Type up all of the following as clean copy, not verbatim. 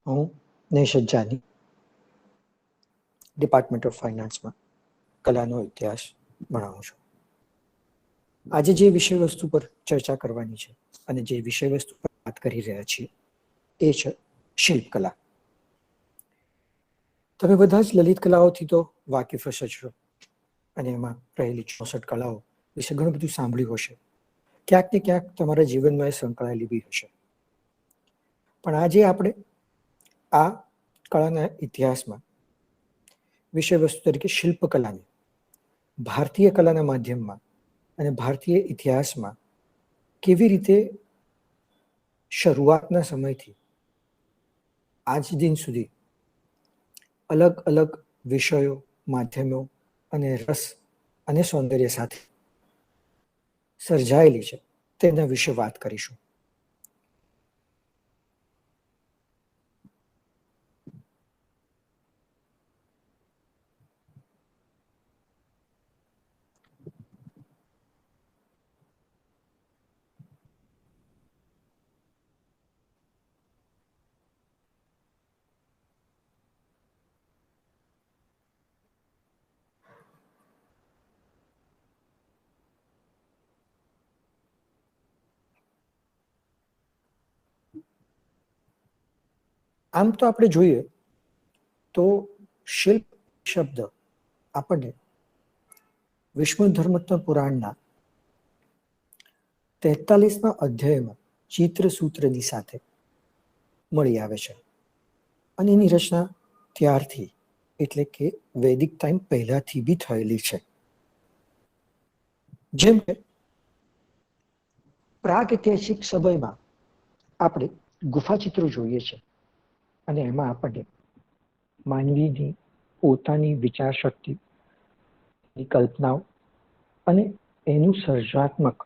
હું નેશદ Jani department of ફાઇનાન્સમાં કલાનો ઇતિહાસ ભણાવું છું. આજે જે વિષય વસ્તુ પર ચર્ચા કરવાની છે અને જે વિષય વસ્તુ પર વાત કરી રહ્યા છીએ એ છે શિલ્પકલા. તમે બધા જ લલિત કલાઓથી તો વાકેફ જ છો અને એમાં રહેલી 64 કલાઓ વિશે ઘણું બધું સાંભળ્યું હશે. ક્યાંક ને ક્યાંક તમારા જીવનમાં એ સંકળાયેલી બી હશે. પણ આજે આપણે આ કળાના ઇતિહાસમાં વિષય વસ્તુ તરીકે શિલ્પકલાની ભારતીય કલાના માધ્યમમાં અને ભારતીય ઇતિહાસમાં કેવી રીતે શરૂઆતના સમયથી આજ દિન સુધી અલગ અલગ વિષયો, માધ્યમો અને રસ અને સૌંદર્ય સાથે સર્જાયેલી છે તેના વિશે વાત કરીશું. આમ તો આપણે જોઈએ તો શિલ્પ શબ્દ આપણને વિષ્ણુ ધર્મત્વ પુરાણના 43મા અધ્યાયમાં ચિત્ર સૂત્રની સાથે મળી આવે છે અને એની રચના ત્યારથી એટલે કે વૈદિક ટાઈમ પહેલાથી બી થયેલી છે. જેમ કે પ્રાગૈતિહાસિક સમયમાં આપણે ગુફા ચિત્રો જોઈએ છે અને એમાં આપણને માનવીની પોતાની વિચાર શક્તિ, કલ્પનાઓ અને એનું સર્જનાત્મક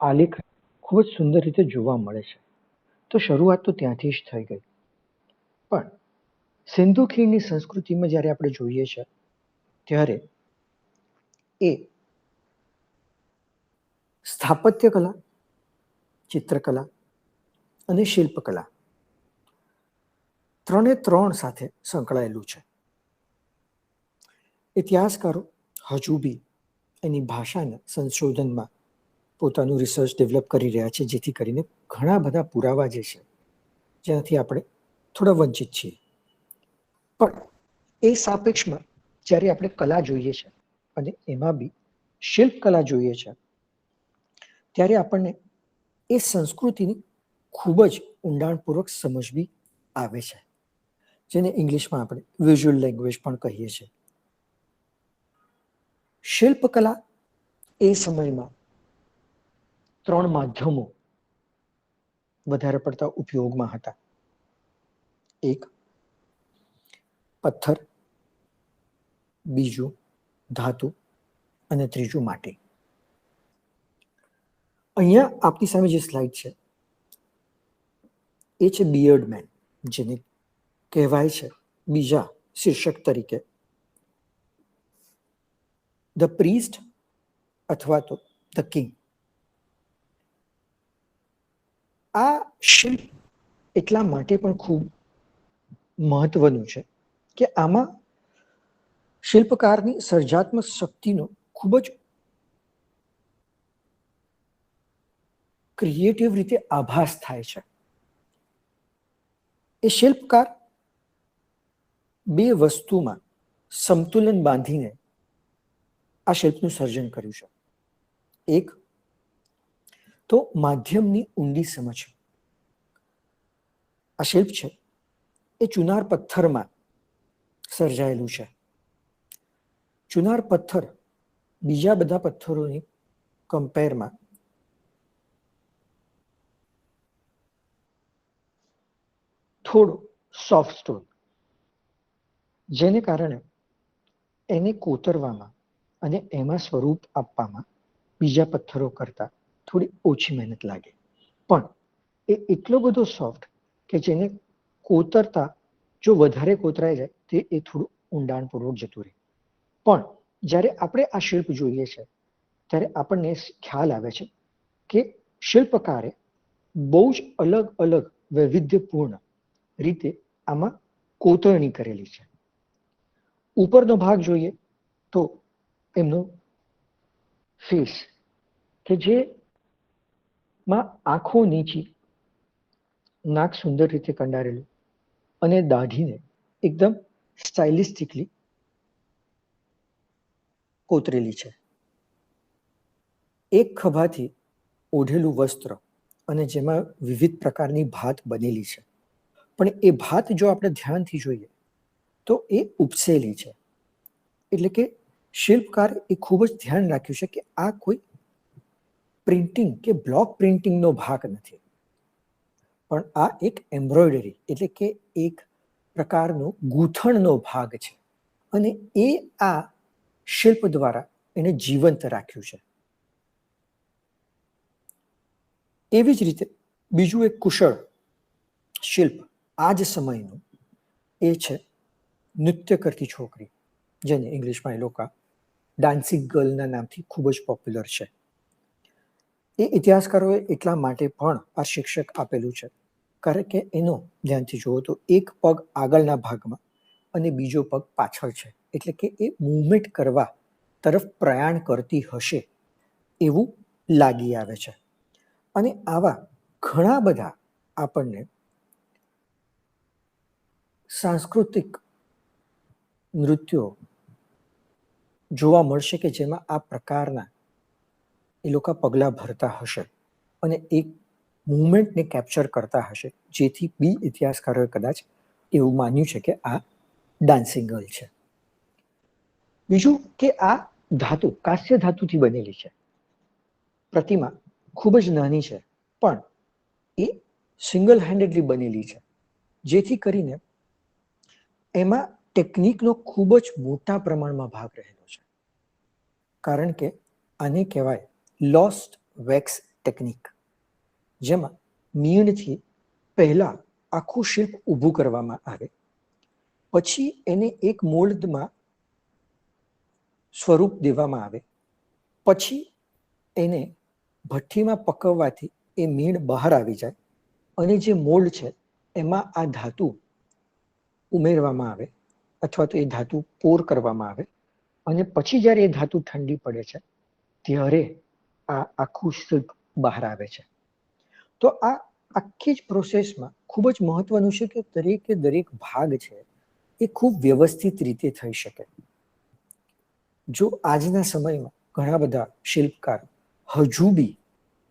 આલેખ ખૂબ જ સુંદર રીતે જોવા મળે છે. તો શરૂઆત તો ત્યાંથી જ થઈ ગઈ. પણ સિંધુ ખીણની સંસ્કૃતિમાં જ્યારે આપણે જોઈએ છે ત્યારે એ સ્થાપત્ય કલા, ચિત્રકલા અને શિલ્પકલા ત્રણ સાથે સંકળાયેલું છે. ઇતિહાસકારો હજુ બી એની ભાષાના સંશોધનમાં પોતાનું રિસર્ચ ડેવલપ કરી રહ્યા છે, જેથી કરીને ઘણા બધા પુરાવા જે છે જેનાથી આપણે થોડા વંચિત છીએ. પણ એ સાપેક્ષમાં જ્યારે આપણે કલા જોઈએ છે અને એમાં બી શિલ્પકલા જોઈએ છે ત્યારે આપણને એ સંસ્કૃતિની ખૂબ જ ઊંડાણપૂર્વક સમજવી આવે છે, જેને ઇંગ્લિશમાં આપણે વિઝ્યુઅલ લેંગ્વેજ પણ કહીએ છીએ. શિલ્પકલા એ સમયમાં 3 માધ્યમો વધારે પડતા ઉપયોગમાં હતા. એક પથ્થર, બીજું ધાતુ અને ત્રીજું માટી. અહીંયા આપની સામે જે સ્લાઇડ છે એ છે બિયર્ડ મેન, જેને કહેવાય છે બીજા શીર્ષક તરીકે ધ પ્રીસ્ટ અથવા તો ધ કિંગ. આ શિલ્પ એટલા માટે પણ ખૂબ મહત્વનું છે કે આમાં શિલ્પકારની સર્જનાત્મક શક્તિનો ખૂબ જ ક્રિએટિવ રીતે આભાસ થાય છે. એ શિલ્પકાર 2 વસ્તુમાં સંતુલન બાંધીને આ શિલ્પનું સર્જન કર્યું છે. એક તો માધ્યમની ઊંડી સમજ. આ શિલ્પ છે એ ચુનાર પથ્થરમાં સર્જાયેલું છે. ચુનાર પથ્થર બીજા બધા પથ્થરોની કમ્પેરમાં થોડો સોફ્ટ સ્ટોન, જેને કારણે એને કોતરવામાં અને એમાં સ્વરૂપ આપવામાં બીજા પથ્થરો કરતાં થોડી ઓછી મહેનત લાગે. પણ એ એટલો બધો સોફ્ટ કે જેને કોતરતા જો વધારે કોતરાઈ જાય તે એ થોડું ઊંડાણપૂર્વક જતું રહે. પણ જ્યારે આપણે આ શિલ્પ જોઈએ છે ત્યારે આપણને ખ્યાલ આવે છે કે શિલ્પકારે બહુ જ અલગ અલગ વૈવિધ્યપૂર્ણ રીતે આમાં કોતરણી કરેલી છે. ઉપરનો ભાગ જોઈએ તો એમનો ફેસ કે જેમાં આંખો નીચી, નાક સુંદર રીતે કંડારેલું અને દાઢીને એકદમ સ્ટાઇલિસ્ટિકલી કોતરેલી છે. એક ખભાથી ઓઢેલું વસ્ત્ર અને જેમાં વિવિધ પ્રકારની ભાત બનેલી છે. પણ એ ભાત જો આપણે ધ્યાનથી જોઈએ તો એ ઉપસેલી છે. એટલે કે શિલ્પકાર એ ખૂબ જ ધ્યાન રાખ્યું છે કે આ કોઈ પ્રિન્ટિંગ કે બ્લોક પ્રિન્ટિંગનો ભાગ નથી, પણ આ એક એમ્બ્રોઇડરી એટલે કે એક પ્રકારનો ગૂંથણનો ભાગ છે. અને એ આ શિલ્પ દ્વારા એને જીવંત રાખ્યું છે. એવી જ રીતે બીજું એક કુશળ શિલ્પ આ જ સમયનું એ છે નૃત્ય કરતી છોકરી, જેને ઇંગ્લિશમાં એ લોકો ડાન્સિંગ ગર્લના નામથી ખૂબ જ પોપ્યુલર છે. એ ઇતિહાસકારોએ એટલા માટે પણ આ શિક્ષક આપેલું છે કારણ કે એનો ધ્યાનથી જુઓ તો એક પગ આગળના ભાગમાં અને બીજો પગ પાછળ છે. એટલે કે એ મૂવમેન્ટ કરવા તરફ પ્રયાણ કરતી હશે એવું લાગી આવે છે. અને આવા ઘણા બધા આપણને સાંસ્કૃતિક નૃત્યો જોવા મળશે કે જેમાં આ પ્રકારના એ લોકો પગલાં ભરતા હશે અને એક મુવમેન્ટને કેપ્ચર કરતા હશે, જેથી બી ઇતિહાસકારોએ કદાચ એવું માન્યું છે કે આ ડાન્સિંગ ગર્લ છે. બીજું કે આ ધાતુ કાંસ્ય ધાતુથી બનેલી છે. પ્રતિમા ખૂબ જ નાની છે પણ એ સિંગલ હેન્ડેડલી બનેલી છે, જેથી કરીને એમાં ટેકનિકનો ખૂબ જ મોટા પ્રમાણમાં ભાગ રહેલો છે. કારણ કે આને કહેવાય લોસ્ટ વેક્સ ટેકનિક, જેમાં મીણથી પહેલા આખું શિલ્પ ઊભું કરવામાં આવે, પછી એને એક મોલ્ડમાં સ્વરૂપ દેવામાં આવે, પછી એને ભઠ્ઠીમાં પકવવાથી એ મીણ બહાર આવી જાય અને જે મોલ્ડ છે એમાં આ ધાતુ ઉમેરવામાં આવે અથવા તો એ ધાતુ પોર કરવામાં આવે અને પછી જ્યારે એ ધાતુ ઠંડી પડે છે ત્યારે આ આખું શિલ્પ બહાર આવે છે. તો આ આખી જ પ્રોસેસમાં ખૂબ જ મહત્વનું છે કે દરેકે દરેક ભાગ છે એ ખૂબ વ્યવસ્થિત રીતે થઈ શકે. જો આજના સમયમાં ઘણા બધા શિલ્પકાર હજુ બી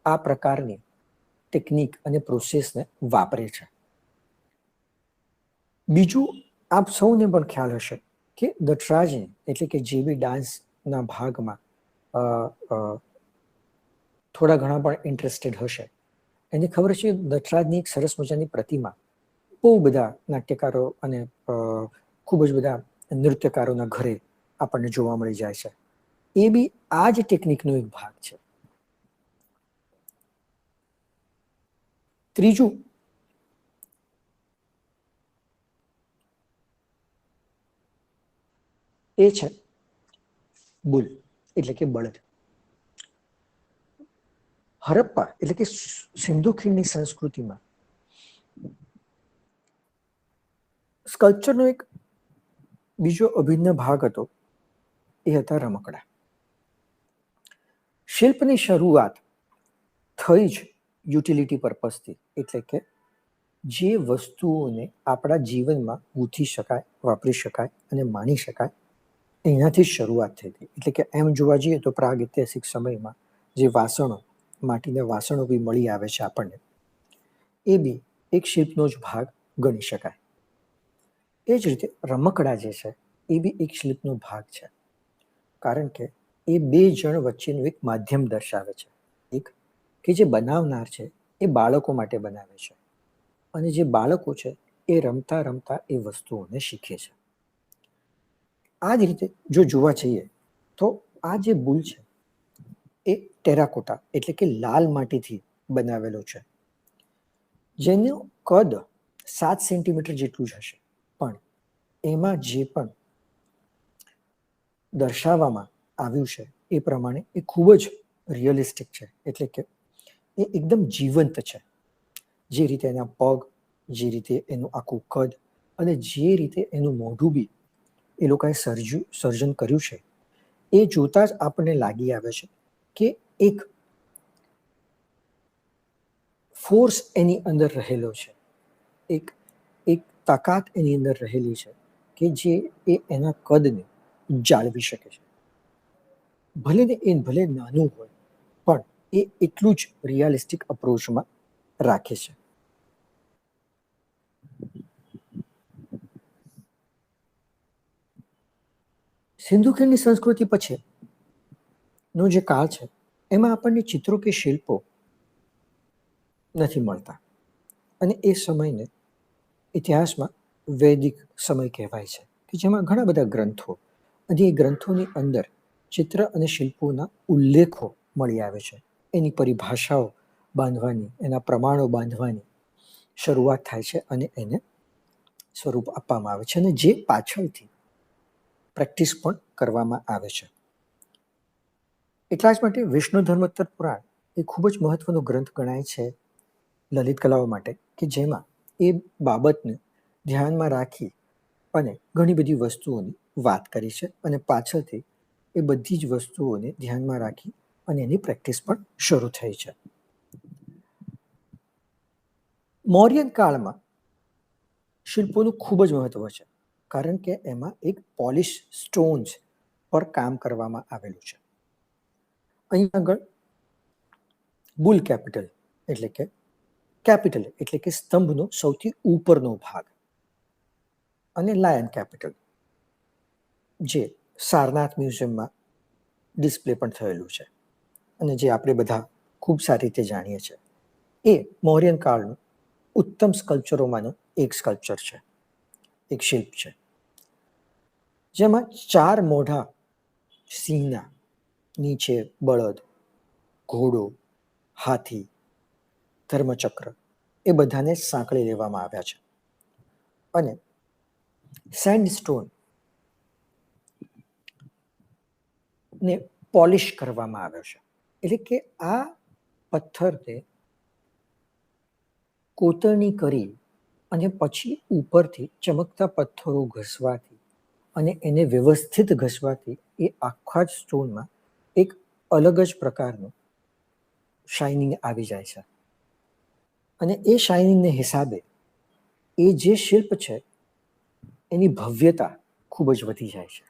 આ પ્રકારની ટેકનિક અને પ્રોસેસને વાપરે છે. બીજું આપ સૌને પણ ખ્યાલ હશે કે નટરાજને એટલે કે જે બી ડાન્સના ભાગમાં થોડા ઘણા પણ ઇન્ટરેસ્ટેડ હશે એને ખબર છે નટરાજની એક સરસ મજાની પ્રતિમા બહુ બધા નાટ્યકારો અને ખૂબ જ બધા નૃત્યકારોના ઘરે આપણને જોવા મળી જાય છે. એ બી આ જ ટેકનિકનો એક ભાગ છે. ત્રીજું એ છે બુલ એટલે કે બળદ. હરપ્પા એટલે કે સિંધુ ખીણની સંસ્કૃતિમાં સ્કલ્પચરનો એક બીજો અભિન્ન ભાગ હતો, એ હતા રમકડા. શિલ્પની શરૂઆત થઈ જ યુટિલિટી પર્પઝથી, એટલે કે જે વસ્તુઓને આપણા જીવનમાં ગૂંથી શકાય, વાપરી શકાય અને માણી શકાય એનાથી જ શરૂઆત થઈ હતી. એટલે કે એમ જોવા જઈએ તો પ્રાગૈતિહાસિક સમયમાં જે વાસણો, માટીના વાસણો બી મળી આવે છે આપણને, એ બી એક શિલ્પનો જ ભાગ ગણી શકાય. એ જ રીતે રમકડા જે છે એ બી એક શિલ્પનો ભાગ છે, કારણ કે એ બે જણ વચ્ચેનું એક માધ્યમ દર્શાવે છે. એક કે જે બનાવનાર છે એ બાળકો માટે બનાવે છે અને જે બાળકો છે એ રમતા રમતા એ વસ્તુઓને શીખે છે. આ જ રીતે જો જોવા જઈએ તો આ જે બુલ છે એ ટેરાકોટા એટલે કે લાલ માટીથી બનાવેલો છે, જેનું કદ 7 સેન્ટીમીટર જેટલું જ હશે. પણ એમાં જે પણ દર્શાવવામાં આવ્યું છે એ પ્રમાણે એ ખૂબ જ રિયલિસ્ટિક છે. એટલે કે એ એકદમ જીવંત છે. જે રીતે એના પગ, જે રીતે એનું આખું કદ, અને જે રીતે એનું મોઢું બી એ લોકોએ સર્જન કર્યું છે, એ જોતા જ આપણને લાગી આવે છે કે એક ફોર્સ એની અંદર રહેલો છે, એક એક તાકાત એની અંદર રહેલી છે કે જે એ એના કદને જાળવી શકે છે. ભલે નાનું હોય, પણ એ એટલું જ રિયાલિસ્ટિક અપ્રોચમાં રાખે છે. સિંધુ ખીણની સંસ્કૃતિ પછી નો જે કાળ છે, એમાં આપણને ચિત્રો કે શિલ્પો નથી મળતા, અને એ સમયને ઇતિહાસમાં વૈદિક સમય કહેવાય છે, કે જેમાં ઘણા બધા ગ્રંથો, અને એ ગ્રંથોની અંદર ચિત્ર અને શિલ્પોના ઉલ્લેખો મળી આવે છે. એની પરિભાષાઓ બાંધવાની, એના પ્રમાણો બાંધવાની શરૂઆત થાય છે, અને એને સ્વરૂપ આપવામાં આવે છે, અને જે પાછળથી પ્રેક્ટિસ પણ કરવામાં આવે છે. એટલા જ માટે વિષ્ણુ ધર્મોત્તર પુરાણ એ ખૂબ જ મહત્વનો ગ્રંથ ગણાય છે લલિત કલાઓ માટે, કે જેમાં એ બાબતને ધ્યાનમાં રાખી અને ઘણી બધી વસ્તુઓની વાત કરી છે, અને પાછળથી એ બધી જ વસ્તુઓને ધ્યાનમાં રાખી અને એની પ્રેક્ટિસ પણ શરૂ થઈ છે. મૌર્યન કાળમાં શિલ્પોનું ખૂબ જ મહત્વ છે, કારણ કે એમાં એક પોલિશ સ્ટોન્સ પર કામ કરવામાં આવેલું છે. અહીં આગળ બુલ કેપિટલ એટલે કે સ્તંભનો સૌથી ઉપરનો ભાગ, અને લાયન કેપિટલ જે સારનાથ મ્યુઝિયમમાં ડિસ્પ્લે પણ થયેલું છે, અને જે આપણે બધા ખૂબ સારી રીતે જાણીએ છીએ, એ મૌર્યન કાળનું ઉત્તમ સ્કલ્પચરોમાંનું એક સ્કલ્પચર છે, એક શિલ્પ છે, જેમાં 4 મોઢા સિંહના, નીચે બળદ, ઘોડો, હાથી, ધર્મચક્ર એ બધાને સાંકળી લેવામાં આવ્યા છે, અને સેન્ડસ્ટોન ને પોલિશ કરવામાં આવ્યો છે. એટલે કે આ પથ્થરને કોતરણી કરી અને પછી ઉપરથી ચમકતા પથ્થરો ઘસવાથી અને એને વ્યવસ્થિત ઘસવાથી એ આખા જ સ્ટોનમાં એક અલગ જ પ્રકારનું શાઇનિંગ આવી જાય છે, અને એ શાઇનિંગને હિસાબે એ જે શિલ્પ છે એની ભવ્યતા ખૂબ જ વધી જાય છે.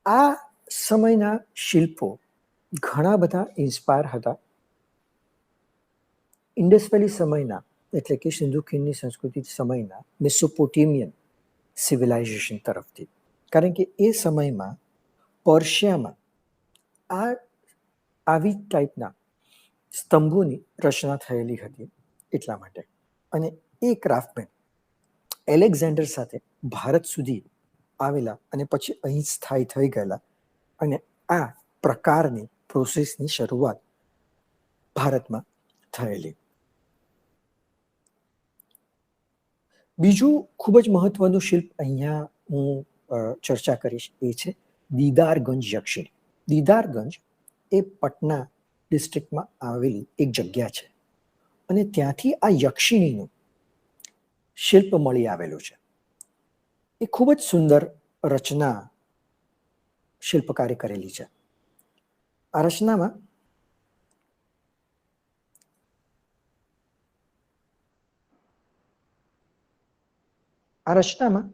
આ સમયના શિલ્પો ઘણા બધા ઇન્સ્પાયર હતા ઇન્ડસ વેલી સમયના, એટલે કે સિંધુ ખીણની સંસ્કૃતિ સમયના મેસોપોટેમિયન સિવિલાઇઝેશન તરફથી, કારણ કે એ સમયમાં પર્શિયામાં આવી ટાઈપના સ્તંભોની રચના થયેલી હતી એટલા માટે. અને એ ક્રાફ્ટમેન એલેક્ઝાન્ડર સાથે ભારત સુધી આવેલા અને પછી અહીં સ્થાયી થઈ ગયેલા, અને આ પ્રકારની પ્રોસેસની શરૂઆત ભારતમાં થયેલી. બીજું ખૂબ જ મહત્વનું શિલ્પ અહીંયા હું ચર્ચા કરીશ, એ છે દીદારગંજ યક્ષિણી. દીદારગંજ એ પટના ડિસ્ટ્રિક્ટમાં આવેલી એક જગ્યા છે, અને ત્યાંથી આ યક્ષિણીનું શિલ્પ મળી આવેલું છે. એ ખૂબ જ સુંદર રચના શિલ્પકારે કરેલી છે. આ રચનામાં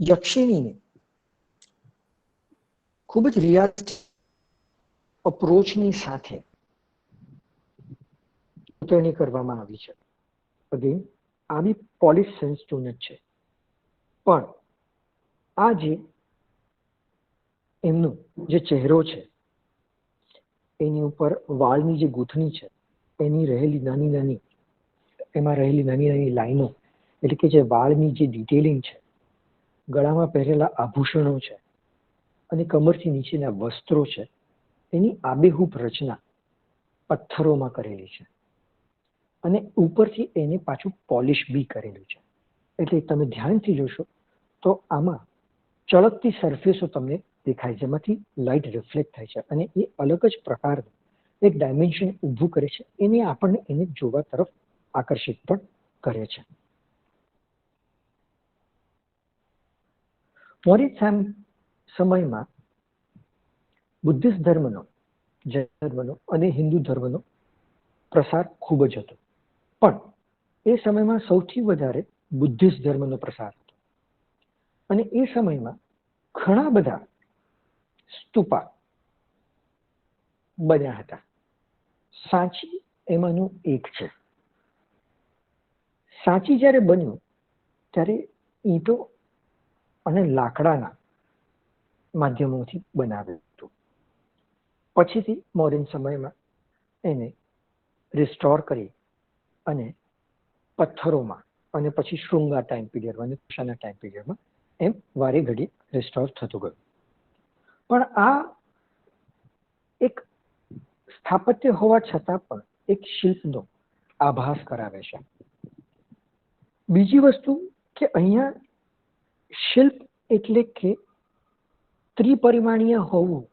યક્ષિણીને ખૂબ જ રિયાલિસ્ટિક અપ્રોચની સાથે કોતરણી કરવામાં આવી છે. અગેન આ બી પોલિશ સેન્ડસ્ટોન જ છે, પણ આ જે એમનો જે ચહેરો છે, એની ઉપર વાળની જે ગૂંથણી છે, એમાં રહેલી નાની નાની લાઈનો, એટલે કે જે વાળની જે ડિટેલિંગ છે, ગળામાં પહેરેલા આભૂષણો છે, અને કમરથી નીચેના વસ્ત્રો છે, એની આબેહૂબ રચના પથ્થરોમાં કરેલી છે, અને ઉપરથી એને પાછું પોલિશ બી કરેલું છે. એટલે તમે ધ્યાનથી જોશો તો આમાં ચળકતી સરફેસો તમને દેખાય, જેમાંથી લાઇટ રિફ્લેક્ટ થાય છે, અને એ અલગ જ પ્રકારનું એક ડાયમેન્શન ઊભું કરે છે. એને આપણને એને જોવા તરફ આકર્ષિત પણ કરે છે. મૌર્ય સમયમાં બુદ્ધિસ્ટ ધર્મનો, જૈન ધર્મનો અને હિન્દુ ધર્મનો પ્રસાર ખૂબ જ હતો. પણ એ સમયમાં સૌથી વધારે બુદ્ધિસ્ટ ધર્મનો પ્રસાર હતો. અને એ સમયમાં ઘણા બધા સ્તૂપા બન્યા હતા. સાંચી એમાંનું એક છે. સાંચી જ્યારે બન્યું ત્યારે ઈંટો અને લાકડાના માધ્યમોથી બનાવ્યું હતું. પછીથી મૌર્યન સમયમાં એને રિસ્ટોર કરી અને પથ્થરોમાં અને પછી શૃંગા ટાઈમ પીરિયડમાં અને કુશાના ટાઈમ પીરિયડમાં એમ વારે ઘડી રિસ્ટોર થતું ગયું. પણ આ એક સ્થાપત્ય હોવા છતાં પણ એક શિલ્પનો આભાસ કરાવે છે. બીજી વસ્તુ કે અહીંયા શિલ્પ એટલે કે ત્રિપરિમાણીય હોવું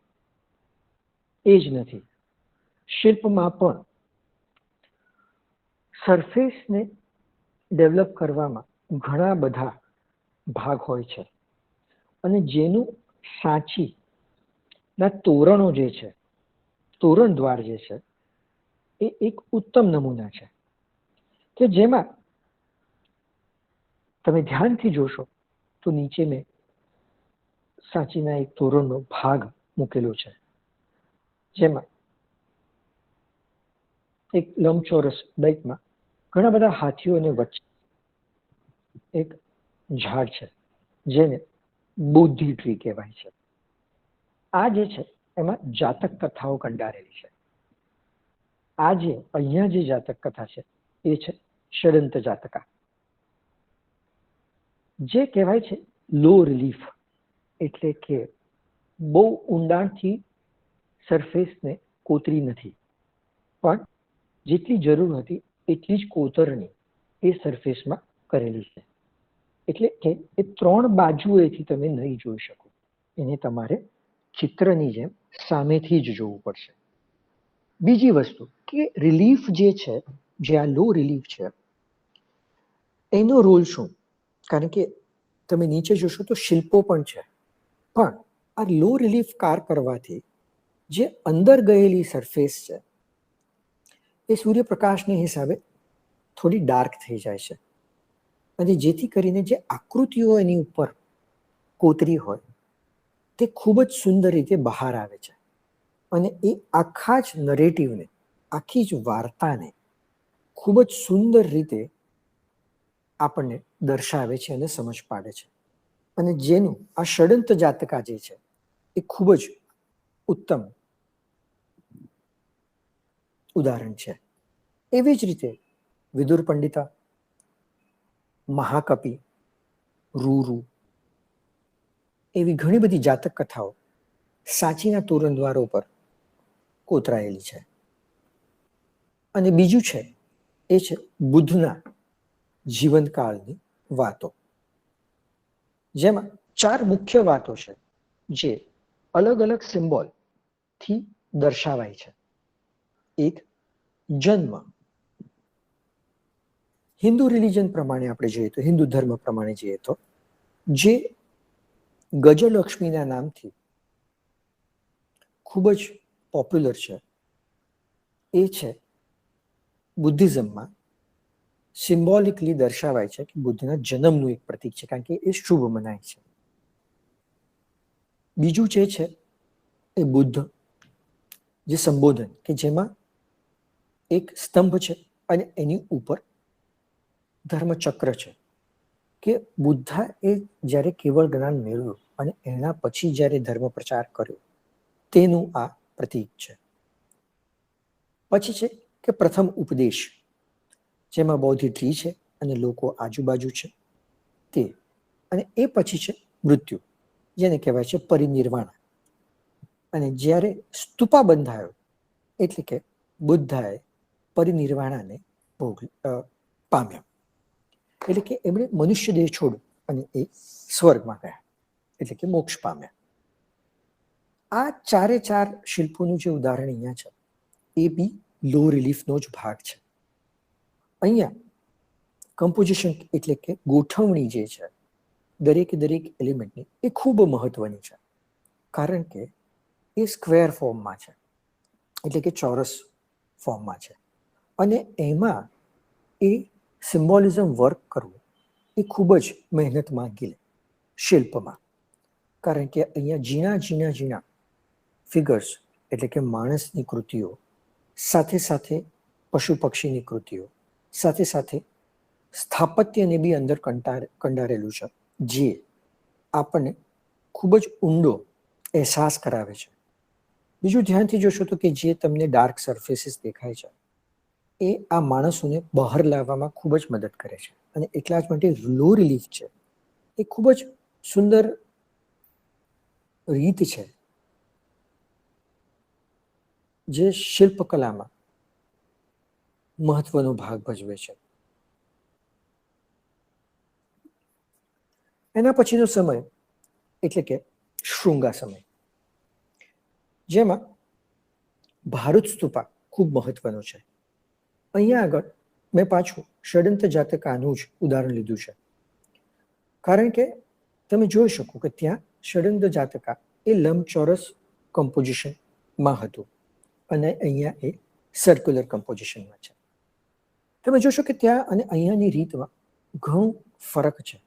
એ જ નથી. શિલ્પમાં પણ સરફેસને ડેવલપ કરવામાં ઘણા બધા ભાગ હોય છે. અને જેનું સાંચીના તોરણો જે છે, તોરણ દ્વાર જે છે, એ એક ઉત્તમ નમૂના છે કે જેમાં તમે ધ્યાનથી જોશો તો નીચે મેં સાંચીના એક તોરણનો ભાગ મૂકેલો છે, જેમાં એક લંબચોરસ ટાઈપમાં ઘણા બધા હાથીઓને વચ્ચે એક ઝાડ છે જેને બોધિ ટ્રી કહેવાય છે. આ જે છે એમાં જાતક કથાઓ કંડારેલી છે. આ જે અહીંયા જે જાતક કથા છે એ છે ષડંત જાતકા, જે કહેવાય છે લો રિલીફ, એટલે કે બહુ ઊંડાણથી સરફેસને કોતરી નથી, પણ જેટલી જરૂર હતી એટલી જ કોતરણી એ સરફેસમાં કરેલી છે. એટલે કે એ ત્રણ બાજુએથી તમે નહીં જોઈ શકો, એને તમારે ચિત્રની જેમ સામેથી જ જોવું પડશે. બીજી વસ્તુ કે રિલીફ જે છે, જે આ લો રિલીફ છે, એનો રોલ શું? કારણ કે તમે નીચે જોશો તો શિલ્પો પણ છે, પણ આ લો રિલીફ કાર કરવાથી જે અંદર ગયેલી સરફેસ છે એ સૂર્યપ્રકાશને હિસાબે થોડી ડાર્ક થઈ જાય છે. અને જેથી કરીને જે આકૃતિઓ એની ઉપર કોતરી હોય તે ખૂબ જ સુંદર રીતે બહાર આવે છે. અને એ આખા જ નરેટિવને, આખી જ વાર્તાને ખૂબ જ સુંદર રીતે આપણને દર્શાવે છે અને સમજ પાડે છે. અને જેનું આ ષડંત જાતકા જે છે એ ખૂબ જ ઉત્તમ ઉદાહરણ છે. એવી જ રીતે વિદુર પંડિતા, મહાકપિ, રૂરુ એવી ઘણી બધી જાતક કથાઓ સાંચીના તોરણ દ્વારો પર કોતરાયેલી છે. અને બીજું છે એ છે બુદ્ધના જીવનકાળની વાતો, જેમાં 4 મુખ્ય વાતો છે જે અલગ અલગ સિમ્બોલથી દર્શાવાય છે. એક, જન્મ. હિન્દુ રિલિજન પ્રમાણે આપણે જોઈએ તો, હિન્દુ ધર્મ પ્રમાણે જોઈએ તો, જે ગજલક્ષ્મીના નામથી ખૂબ જ પોપ્યુલર છે, એ છે બુદ્ધિઝમમાં સિમ્બોલિકલી દર્શાવાય છે કે બુદ્ધના જન્મનું એક પ્રતીક છે, કારણ કે એ શુભ મનાય છે. બીજું જે છે એ બુદ્ધ જે સંબોધન, કે જેમાં એક સ્તંભ છે અને એની ઉપર ધર્મચક્ર છે, કે બુદ્ધા એ જ્યારે કેવળ જ્ઞાન મેળવ્યું અને એના પછી જ્યારે ધર્મ પ્રચાર કર્યો તેનું આ પ્રતીક છે. પછી છે કે પ્રથમ ઉપદેશ, જેમાં બોધિ ટ્રી છે અને લોકો આજુબાજુ છે તે. અને એ પછી છે મૃત્યુ, જેને કહેવાય છે પરિનિર્વાણ. અને જ્યારે સ્તુપા બંધાયો એટલે કે બુદ્ધાએ પરિનિર્વાણાને પામ્યા, એટલે કે એમણે મનુષ્ય દેહ છોડ્યો અને એ સ્વર્ગમાં ગયા, એટલે કે મોક્ષ પામ્યા. આ 4 શિલ્પોનું જે ઉદાહરણ અહીંયા છે એ બી લો રિલીફનો જ ભાગ છે. અહીંયા કમ્પોઝિશન એટલે કે ગોઠવણી જે છે દરેક એલિમેન્ટની એ ખૂબ મહત્વની છે, કારણ કે એ સ્ક્વેર ફોર્મમાં છે, એટલે કે ચોરસ ફોર્મમાં છે, અને એમાં એ સિમ્બોલિઝમ વર્ક કરવું એ ખૂબ જ મહેનત માંગી લે શિલ્પમાં, કારણ કે અહીંયા ઝીણા ફિગર્સ એટલે કે માણસની કૃતિઓ સાથે સાથે પશુ પક્ષીની કૃતિઓ સાથે સાથે સ્થાપત્યને બી અંદર કંડારેલું છે, જે આપણને ખૂબ જ ઊંડો અહેસાસ કરાવે છે. બીજું ધ્યાનથી જોશો તો કે જે તમને ડાર્ક સરફેસીસ દેખાય છે એ આ માણસોને બહાર લાવવામાં ખૂબ જ મદદ કરે છે, અને એટલા જ માટે લો રિલીફ છે એ ખૂબ જ સુંદર રીત છે જે શિલ્પકલામાં મહત્વનો ભાગ ભજવે છે. એના પછીનો સમય એટલે કે શૃંગા સમય, જેમાં ભારત સ્તૂપા ખૂબ મહત્વનો છે. અહીંયા આગળ મેં પાછું ષડંત જાતકાનું જ ઉદાહરણ લીધું છે, કારણ કે તમે જોઈ શકો કે ત્યાં ષડંત જાતકા એ લંબચોરસ કમ્પોઝિશનમાં હતું અને અહીંયા એ સર્ક્યુલર કમ્પોઝિશનમાં છે. તમે જોશો કે ત્યાં અને અહીંયાની રીતમાં ઘણો ફરક છે.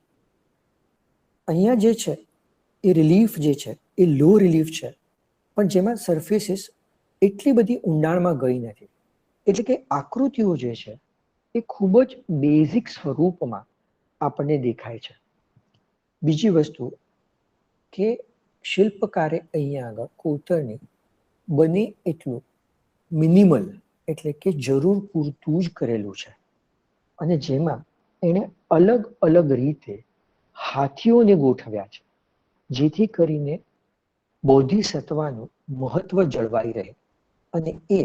અહીંયા જે છે એ રિલીફ જે છે એ લો રિલીફ છે, પણ જેમાં સરફેસીસ એટલી બધી ઊંડાણમાં ગઈ નથી, એટલે કે આકૃતિઓ જે છે એ ખૂબ જ બેઝિક સ્વરૂપમાં આપણને દેખાય છે. બીજી વસ્તુ કે શિલ્પકારે અહીંયા આગળ કોતરણી બને એટલું મિનિમલ એટલે કે જરૂર પૂરતું જ કરેલું છે, અને જેમાં એણે અલગ અલગ રીતે હાથીઓને ગોઠવ્યા છે, જેથી કરીને બોધિસત્વનું મહત્વ જળવાઈ રહે અને એ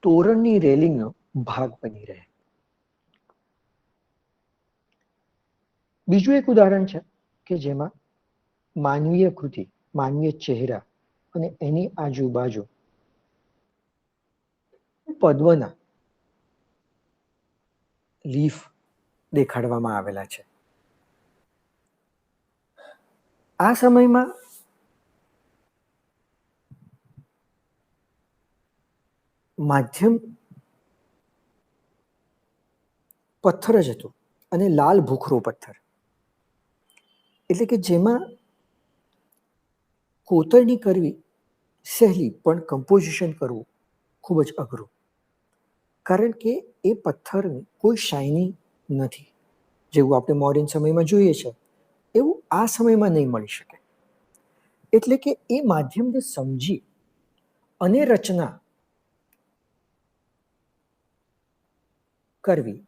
તોરણની રેલિંગનો ભાગ બની રહે. બીજું એક ઉદાહરણ છે કે જેમાં માનવીય કૃતિ, માનવીય ચહેરા અને એની આજુબાજુ પદ્મના લીફ દેખાડવામાં આવેલા છે. આ સમયમાં માધ્યમ પથ્થર જ હતો, અને લાલ ભૂખરો પથ્થર, એટલે કે જેમાં કોતરણી કરવી સહેલી પણ કમ્પોઝિશન કરવું ખૂબ જ અઘરું, કારણ કે એ પથ્થરની કોઈ શાઇનિંગ નથી. જેવું આપણે મોડર્ન સમયમાં જોઈએ છે એવું આ સમયમાં નહીં મળી શકે. એટલે કે એ માધ્યમને સમજી અને રચના કરવી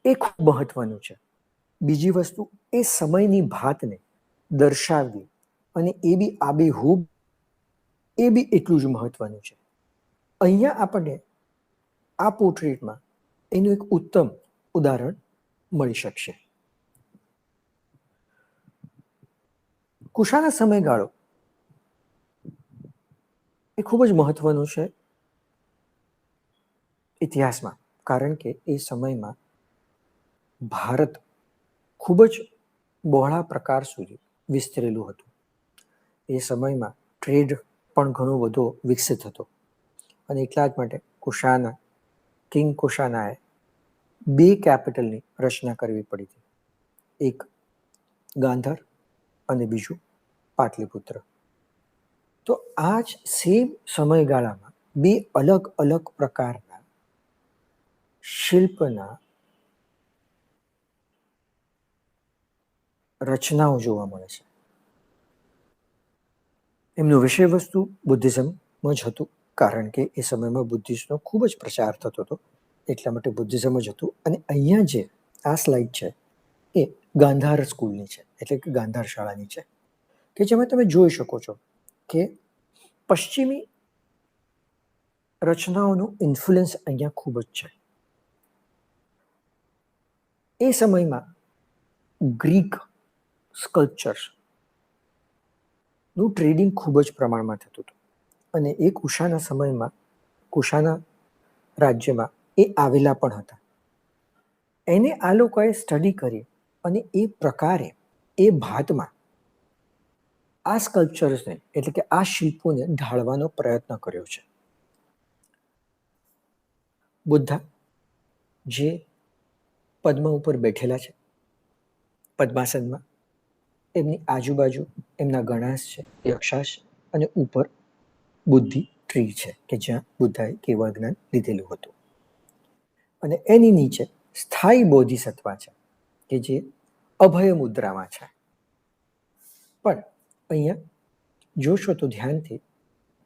એ ખૂબ મહત્વનું છે. બીજી વસ્તુ એ સમયની ભાતને દર્શાવવી અને એ બી આબેહૂબ, એ બી એટલું જ મહત્વનું છે. અહીંયા આપણને આ પોર્ટ્રેટમાં એનું એક ઉત્તમ ઉદાહરણ મળી શકશે. કુશાના સમયગાળો એ ખૂબ જ મહત્વનું છે ઇતિહાસમાં, કારણ કે એ સમયમાં ભારત ખૂબ જ બહોળા પ્રકાર સુધી વિસ્તરેલું હતું. એ સમયમાં ટ્રેડ પણ ઘણો બધો વિકસિત હતો, અને એટલા જ માટે કિંગ કુશાનાએ 2 કેપિટલની રચના કરવી પડી હતી, એક ગાંધાર અને બીજું પાટલીપુત્ર. તો આ જ સેમ સમયગાળામાં 2 અલગ અલગ પ્રકારના શિલ્પના રચનાઓ જોવા મળે છે. એમનું વિષય વસ્તુ બુદ્ધિઝમ જ હતું, કારણ કે એ સમયમાં બુદ્ધિઝમનો ખૂબ જ પ્રચાર થતો હતો, એટલા માટે બુદ્ધિઝમ જ હતું. અને અહીંયા જે આ સ્લાઇડ છે એ ગાંધાર સ્કૂલની છે, એટલે કે ગાંધાર શાળાની છે, કે જેમાં તમે જોઈ શકો છો કે પશ્ચિમી રચનાઓનું ઇન્ફ્લુઅન્સ અહીંયા ખૂબ જ છે. એ સમયમાં ગ્રીક સ્કલ્પચર્સ નું ટ્રેડિંગ ખૂબ જ પ્રમાણમાં થતું હતું, અને એ કુશાના સમયમાં કુશાના રાજ્યમાં એ આવેલા પણ હતા. એને આ લોકોએ સ્ટડી કરી અને એ પ્રકારે એ ભાતમાં આ સ્કલ્પચર્સને એટલે કે આ શિલ્પોને ઢાળવાનો પ્રયત્ન કર્યો છે. બુદ્ધા જે પદ્મ ઉપર બેઠેલા છે, પદ્માસનમાં, એમની આજુબાજુ એમના ગણાશ છે, યક્ષાશ, અને ઉપર બુદ્ધિ ટ્રી છે કે જ્યાં બુદ્ધાએ કેવળ જ્ઞાન લીધેલું હતું. અને એની નીચે સ્થાયી બોધિસત્વા છે કે જે અભય મુદ્રામાં છે. પણ અહીંયા જોશો તો ધ્યાનથી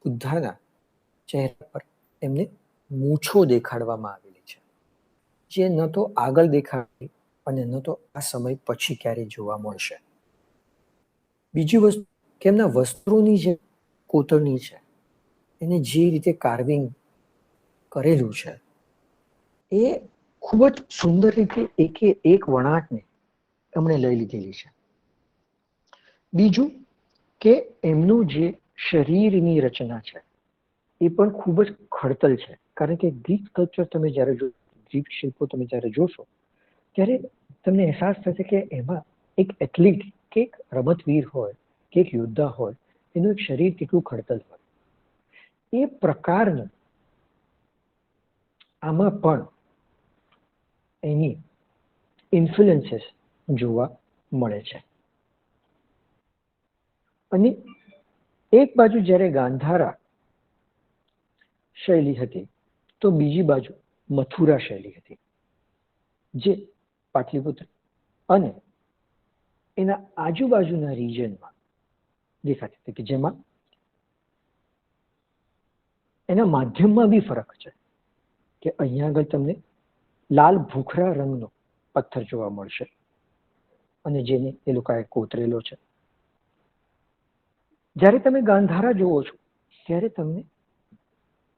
બુદ્ધાના ચહેરા પર એમને મૂછો દેખાડવામાં આવેલી છે, જે ન તો આગળ દેખાડી અને ન તો આ સમય પછી ક્યારે જોવા મળશે. બીજી વસ્તુ કે એમના વસ્ત્રોની જે કોતરણી છે, એને જે રીતે કાર્વિંગ કરેલું છે, એ ખૂબ જ સુંદર રીતે એકે એક વણાટને એમણે લઈ લીધેલી છે. બીજું કે એમનું જે શરીરની રચના છે એ પણ ખૂબ જ ખડતલ છે, કારણ કે ગ્રીક કલ્ચર તમે જ્યારે ગ્રીક શિલ્પો તમે જ્યારે જોશો ત્યારે તમને અહેસાસ થશે કે એમાં એક એથ્લીટ કે એક રમતવીર હોય કે એક યોદ્ધા હોય એનું એક શરીર કેટલું ખડતલ હોય. એ પ્રકારનું આમાં પણ એની ઇન્ફ્લુએન્સીસ જોવા મળે છે. અને એક બાજુ જ્યારે ગાંધારા શૈલી હતી તો બીજી બાજુ મથુરા શૈલી હતી, જે પાટલીપુત્ર અને એના આજુબાજુના રિજનમાં દેખાતી હતી, કે જેમાં એના માધ્યમમાં બી ફરક છે કે અહીંયા આગળ તમને લાલ ભૂખરા રંગનો પથ્થર જોવા મળશે અને જેને એ લોકોએ કોતરેલો છે. જ્યારે તમે ગાંધારા જોવો છો ત્યારે તમને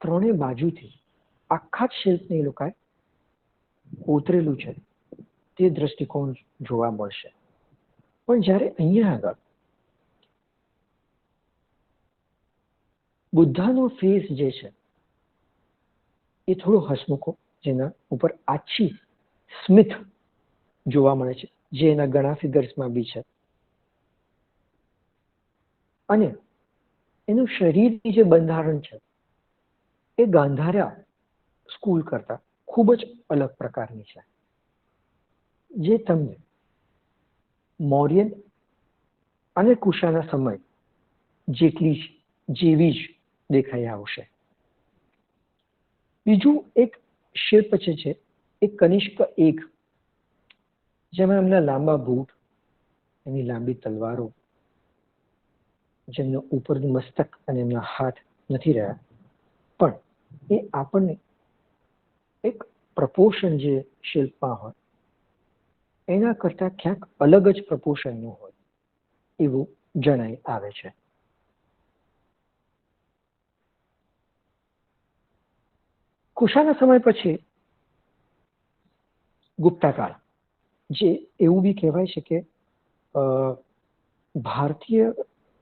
ત્રણેય બાજુથી આખા જ શિલ્પને એ લોકોએ કોતરેલું છે તે દ્રષ્ટિકોણ જોવા મળશે. પણ જ્યારે અહીંયા આગળ બુદ્ધાનો ફેસ જે છે એ થોડો હસમુખો, જેના ઉપર આછી સ્મિત જોવા મળે છે, જે એના ઘણા ફિગર્સમાં બી છે. અને એનું શરીરની જે બંધારણ છે એ ગાંધારા સ્કૂલ કરતા ખૂબ જ અલગ પ્રકારની છે, જે તમને મૌર્યન અને કુશાના સમય જેવી જ દેખાઈ આવશે. બીજું એક શિલ્પ છે એ કનિષ્ક એક, જેમાં એમના લાંબા બૂટ, એની લાંબી તલવારો, જેમનું ઉપરનું મસ્તક અને એમના હાથ નથી રહ્યા, પણ એ આપણને એક પ્રપોર્શન જે શિલ્પમાં હોય એના કરતા ક્યાંક અલગ જ પ્રપોર્શનનું હોય એવું જણાઈ આવે છે. કુશાના સમય પછી ગુપ્તાકાળ, જે એવું બી કહેવાય છે કે ભારતીય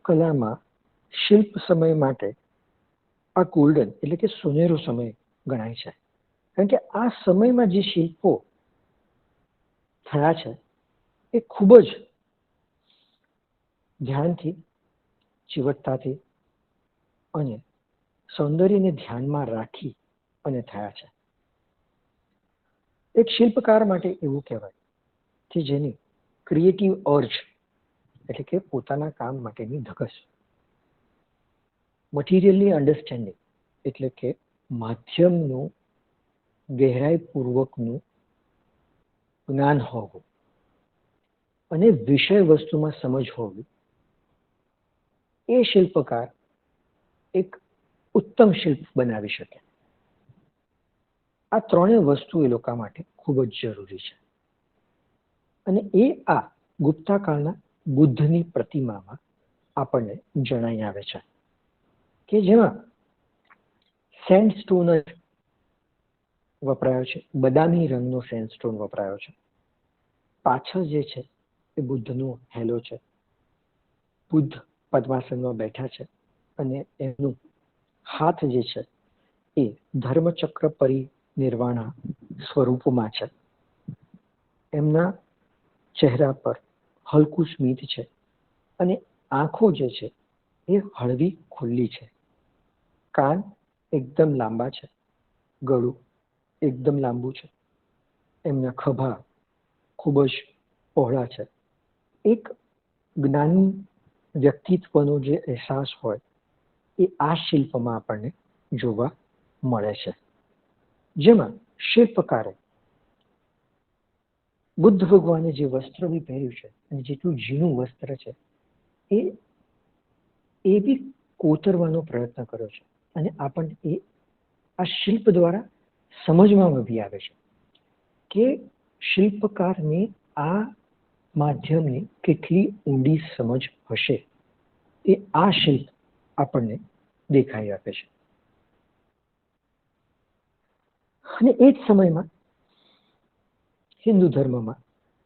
કલામાં શિલ્પ સમય માટે આ ગોલ્ડન એટલે કે સોનેરો સમય ગણાય છે, કારણ કે આ સમયમાં જે શિલ્પો થયા છે એ ખૂબ જ ધ્યાનથી, ચીવટતાથી અને સૌંદર્યને ધ્યાનમાં રાખી અને થયા છે. એક શિલ્પકાર માટે એવું કહેવાય કે જેની ક્રિએટિવ અર્જ એટલે કે પોતાના કામ માટેની ધગશ, મટીરિયલની અન્ડરસ્ટેન્ડિંગ એટલે કે માધ્યમનું ગહેરાઈપૂર્વકનું જ્ઞાન હોવું અને વિષય વસ્તુમાં સમજ હોવી, એ શિલ્પકાર એક ઉત્તમ શિલ્પ બનાવી શકે. આ ત્રણેય વસ્તુ એ લોકો માટે ખૂબ જ જરૂરી છે. અને એ આ ગુપ્તાકાળના બુદ્ધની પ્રતિમામાં આપણને જણાઈ આવે છે, કે જેમાં સેન્ડસ્ટોન વપરાયો છે, બદામી રંગનો સેન્ડસ્ટોન વપરાયો છે. પાછળ જે છે એ બુદ્ધનો હેલો છે, બુદ્ધ પદ્માસનમાં બેઠા છે અને એમનું હાથ જે છે એ ધર્મચક્ર નિર્વાણા સ્વરૂપમાં છે. એમના ચહેરા પર હલકું સ્મિત છે અને આંખો જે છે એ હળવી ખુલ્લી છે. કાન એકદમ લાંબા છે, ગળું એકદમ લાંબુ છે, એમના ખભા ખૂબ જ પહોળા છે. એક જ્ઞાની વ્યક્તિત્વનો જે અહેસાસ હોય એ આ શિલ્પમાં આપણને જોવા મળે છે. જેમાં શિલ્પકારે બુદ્ધ ભગવાને જે વસ્ત્ર બી પહેર્યું છે અને જેટલું ઝીણું વસ્ત્ર છે એ બી કોતરવાનો પ્રયત્ન કર્યો છે અને આપણને એ આ શિલ્પ દ્વારા સમજવામાં બી આવે છે કે શિલ્પકારની આ માધ્યમની કેટલી ઊંડી સમજ હશે. એ આ શિલ્પ આપણને દેખાઈ આપે છે. અને એ જ સમયમાં હિન્દુ ધર્મમાં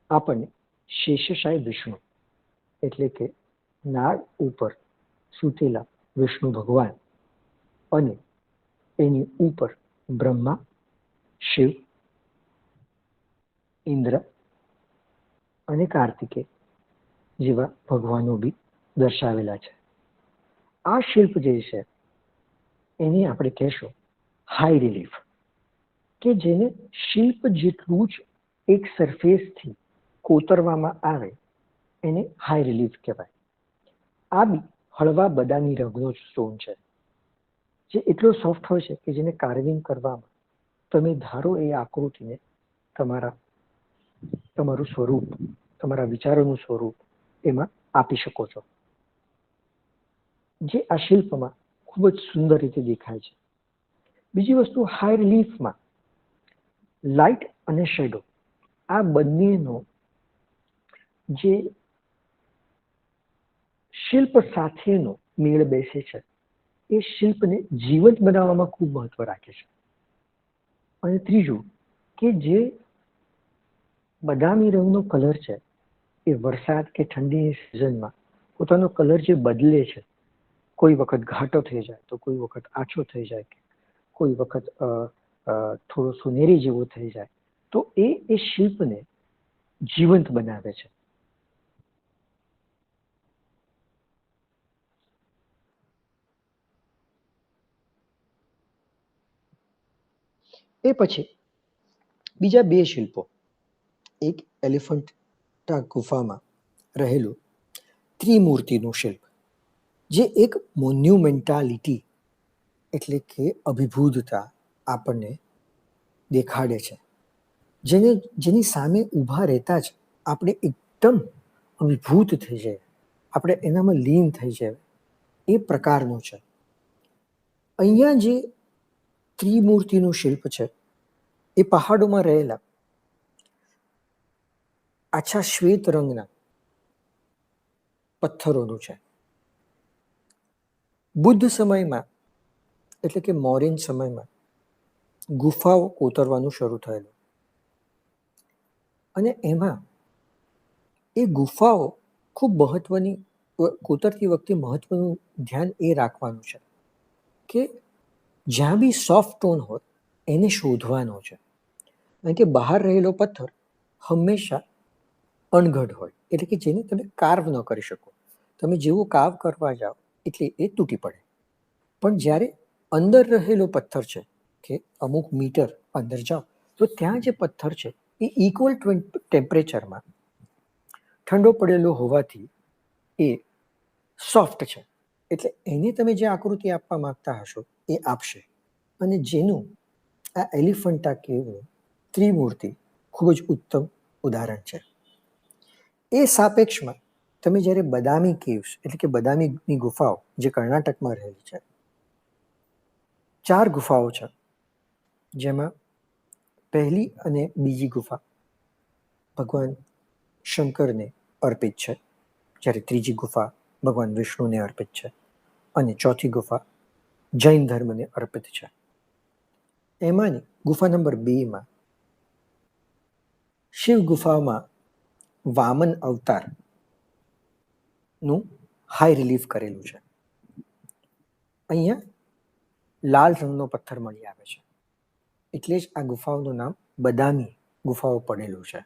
આપણને શેષશાહી વિષ્ણુ એટલે કે નાગ ઉપર સૂતેલા વિષ્ણુ ભગવાન અને એની ઉપર બ્રહ્મા, શિવ, ઇન્દ્ર અને કાર્તિકેય જેવા ભગવાનો બી દર્શાવેલા છે. આ શિલ્પ જે છે એને આપણે કહેશું હાઈ રિલીફ, કે જેને શિલ્પ જેટલું જ એક સરફેસથી કોતરવામાં આવે એને હાઈ રિલીફ કહેવાય. આ બી હળવા બદામી રંગનો સ્ટોન છે જે એટલો સોફ્ટ હોય છે કે જેને કાર્વિંગ કરવામાં તમે ધારો એ આકૃતિને તમારું સ્વરૂપ, તમારા વિચારોનું સ્વરૂપ એમાં આપી શકો છો, જે આ શિલ્પમાં ખૂબ જ સુંદર રીતે દેખાય છે. બીજી વસ્તુ, હાઈ રિલીફમાં લાઇટ અને શેડો આ બંનેનો જે શિલ્પ સાથેનો મેળ બેસે છે એ શિલ્પને જીવંત બનાવવામાં ખૂબ મહત્વ રાખે છે. અને ત્રીજું, કે જે બદામી રંગનો કલર છે એ વરસાદ કે ઠંડીની સિઝનમાં પોતાનો કલર જે બદલે છે, કોઈ વખત ઘાટો થઈ જાય તો કોઈ વખત આછો થઈ જાય, કોઈ વખત થોડો સોનેરી જેવો થઈ જાય, તો એ શિલ્પને જીવંત બનાવે છે. એ પછી બીજા બે શિલ્પો, એક એલિફન્ટા ગુફામાં રહેલું ત્રિમૂર્તિનું શિલ્પ જે એક મોન્યુમેન્ટાલિટી એટલે કે અભિભૂતતા આપણને દેખાડે છે, જેની સામે ઊભા રહેતા જ આપણે એકદમ અભિભૂત થઈ જાય, આપણે એનામાં લીન થઈ જાય એ પ્રકારનું છે. અહીંયા જે ત્રિમૂર્તિનું શિલ્પ છે એ પહાડોમાં રહેલા આછા શ્વેત રંગના પથ્થરોનું છે. બુદ્ધ સમયમાં એટલે કે મૌર્યન સમયમાં ગુફાઓ કોતરવાનું શરૂ થયેલું અને એમાં એ ગુફાઓ ખૂબ મહત્વની, કોતરતી વખતે મહત્વનું ધ્યાન એ રાખવાનું છે કે જ્યાં બી સોફ્ટ ટોન હોય એને શોધવાનો છે. કારણ કે બહાર રહેલો પથ્થર હંમેશા અણઘડ હોય, એટલે કે જેને તમે કાર્વ ન કરી શકો. તમે જેવું કાર્વ કરવા જાઓ એટલે એ તૂટી પડે. પણ જ્યારે અંદર રહેલો પથ્થર છે કે અમુક મીટર અંદર જાઓ તો ત્યાં જે પથ્થર છે એ ઇક્વલ ટેમ્પરેચરમાં ઠંડો પડેલો હોવાથી એ સોફ્ટ છે, એટલે એને તમે જે આકૃતિ આપવા માંગતા હશો એ આપશે. અને જેનું આ એલિફન્ટા કેવનું ત્રિમૂર્તિ ખૂબ જ ઉત્તમ ઉદાહરણ છે. એ સાપેક્ષમાં તમે જ્યારે બદામી કેવ્સ એટલે કે બદામીની ગુફાઓ જે કર્ણાટકમાં રહેલી છે, 4 ગુફાઓ છે, જેમાં પહેલી અને બીજી ગુફા ભગવાન શંકરને અર્પિત છે, જ્યારે ત્રીજી ગુફા ભગવાન વિષ્ણુને અર્પિત છે અને ચોથી ગુફા જૈન ધર્મને અર્પિત છે. એમાંની ગુફા નંબર 2માં શિવ ગુફામાં વામન અવતારનું હાઈ રિલીફ કરેલું છે. અહીંયા લાલ રંગનો પથ્થર મળી આવે છે એટલે જ આ ગુફાઓનું નામ બદામી ગુફાઓ પડેલું છે,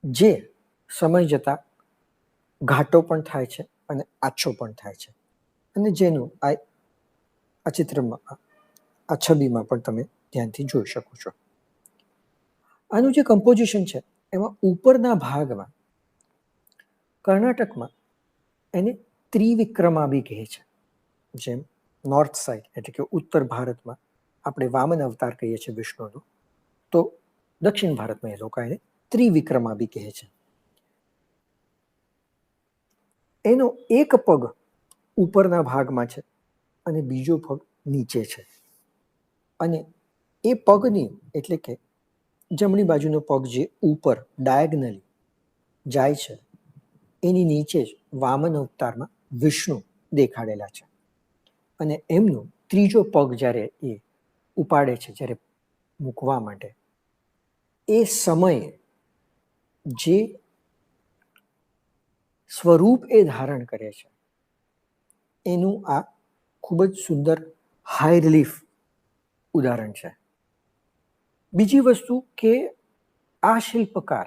જે સમય જતાં ઘાટો પણ થાય છે અને આછો પણ થાય છે, અને જેનું આ ચિત્રમાં, આ છબીમાં પણ તમે ધ્યાનથી જોઈ શકો છો. આનું જે કમ્પોઝિશન છે એમાં ઉપરના ભાગમાં કર્ણાટકમાં એને ત્રિવિક્રમા બી કહે છે. જેમ નોર્થ સાઇડ એટલે કે ઉત્તર ભારતમાં આપણે વામન અવતાર કહીએ છીએ વિષ્ણુનો, તો દક્ષિણ ભારતમાં એ લોકો એને ત્રિવિક્રમા બી કહે છે. એનો એક પગ ઉપરના ભાગમાં છે અને બીજો પગ નીચે છે, અને એ પગની એટલે કે જમણી બાજુનો પગ જે ઉપર ડાયગનલી જાય છે એની નીચે જ વામન અવતારમાં વિષ્ણુ દેખાડેલા છે, અને એમનો ત્રીજો પગ જ્યારે એ ઉપાડે છે, જ્યારે મૂકવા માટે, એ સમયે જે સ્વરૂપ એ ધારણ કરે છે એનું આ ખૂબ જ સુંદર હાઈ રિલીફ ઉદાહરણ છે. બીજી વસ્તુ કે આ શિલ્પકાર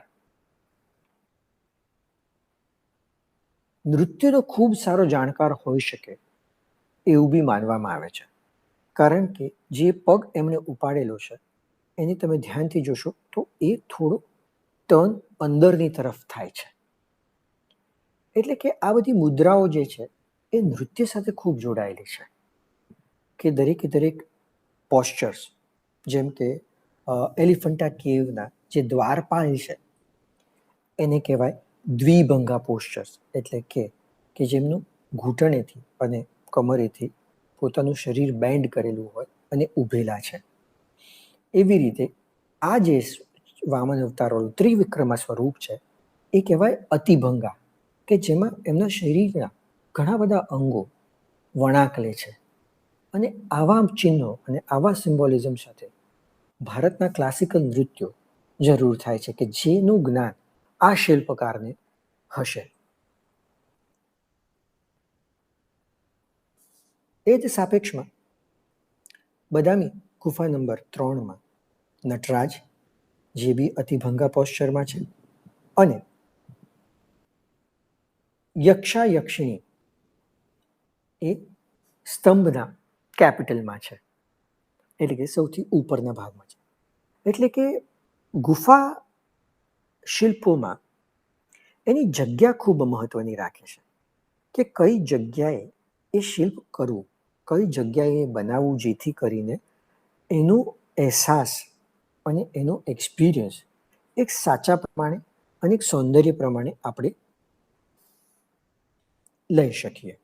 નૃત્યનો ખૂબ સારો જાણકાર હોઈ શકે એવું બી માનવામાં આવે છે, કારણ કે જે પગ એમણે ઉપાડેલો છે એને તમે ધ્યાનથી જોશો તો એ થોડો ટર્ન અંદરની તરફ થાય છે. એટલે કે આ બધી મુદ્રાઓ જે છે એ નૃત્ય સાથે ખૂબ જોડાયેલી છે, કે દરેકે દરેક પોસ્ચર્સ, જેમ કે એલિફન્ટા કેવના જે દ્વારપાલ છે એને કહેવાય દ્વિભંગા પોસ્ચર્સ, એટલે કે જેમનું ઘૂંટણેથી અને કમરેથી પોતાનું શરીર બેન્ડ કરેલું હોય અને ઊભેલા છે. એવી રીતે આ જે વામન અવતારોનું ત્રિવિક્રમા સ્વરૂપ છે એ કહેવાય અતિભંગા, કે જેમાં એમના શરીરના ઘણા બધા અંગો વળાંક લે છે. અને આવા ચિહ્નો અને આવા સિમ્બોલિઝમ સાથે ભારતના ક્લાસિકલ નૃત્યો જરૂર થાય છે, કે જેનું જ્ઞાન આ શિલ્પકારને હશે. એ જ સાપેક્ષમાં બદામી ગુફા નંબર 3માં નટરાજ, જે બી અતિભંગા પોસ્ચરમાં છે, અને યક્ષા યક્ષિણી એ સ્તંભના કેપિટલમાં છે, એટલે કે સૌથી ઉપરના ભાગમાં છે. એટલે કે ગુફા શિલ્પોમાં એની જગ્યા ખૂબ મહત્વની રાખે છે, કે કઈ જગ્યાએ એ શિલ્પ કરવું, કઈ જગ્યાએ બનાવવું, જેથી કરીને એનો અહેસાસ અને એનો એક્સપિરિયન્સ એક સાચા પ્રમાણે અને એક સૌંદર્ય પ્રમાણે આપણે લઈ શકીએ.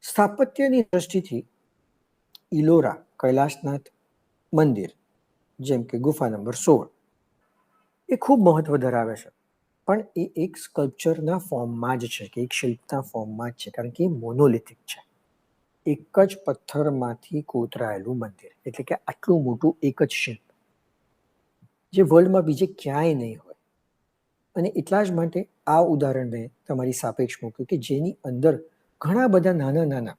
સ્થાપત્યની દ્રષ્ટિથી ઇલોરા કૈલાસનાથ મંદિર, જેમ કે ગુફા નંબર 16, એ ખૂબ મહત્વ ધરાવે છે, પણ એ એક સ્કલ્પચરના ફોર્મમાં જ છે, કે એક શિલ્પના ફોર્મમાં જ છે, કારણ કે એ મોનોલિથિક છે, એક જ પથ્થરમાંથી કોતરાયેલું મંદિર, એટલે કે આટલું મોટું એક જ શિલ્પ જે વર્લ્ડમાં બીજે ક્યાંય નહીં હોય. અને એટલા જ માટે આ ઉદાહરણને તમારી સાપેક્ષ મૂક્યું, કે જેની અંદર ઘણા બધા નાના નાના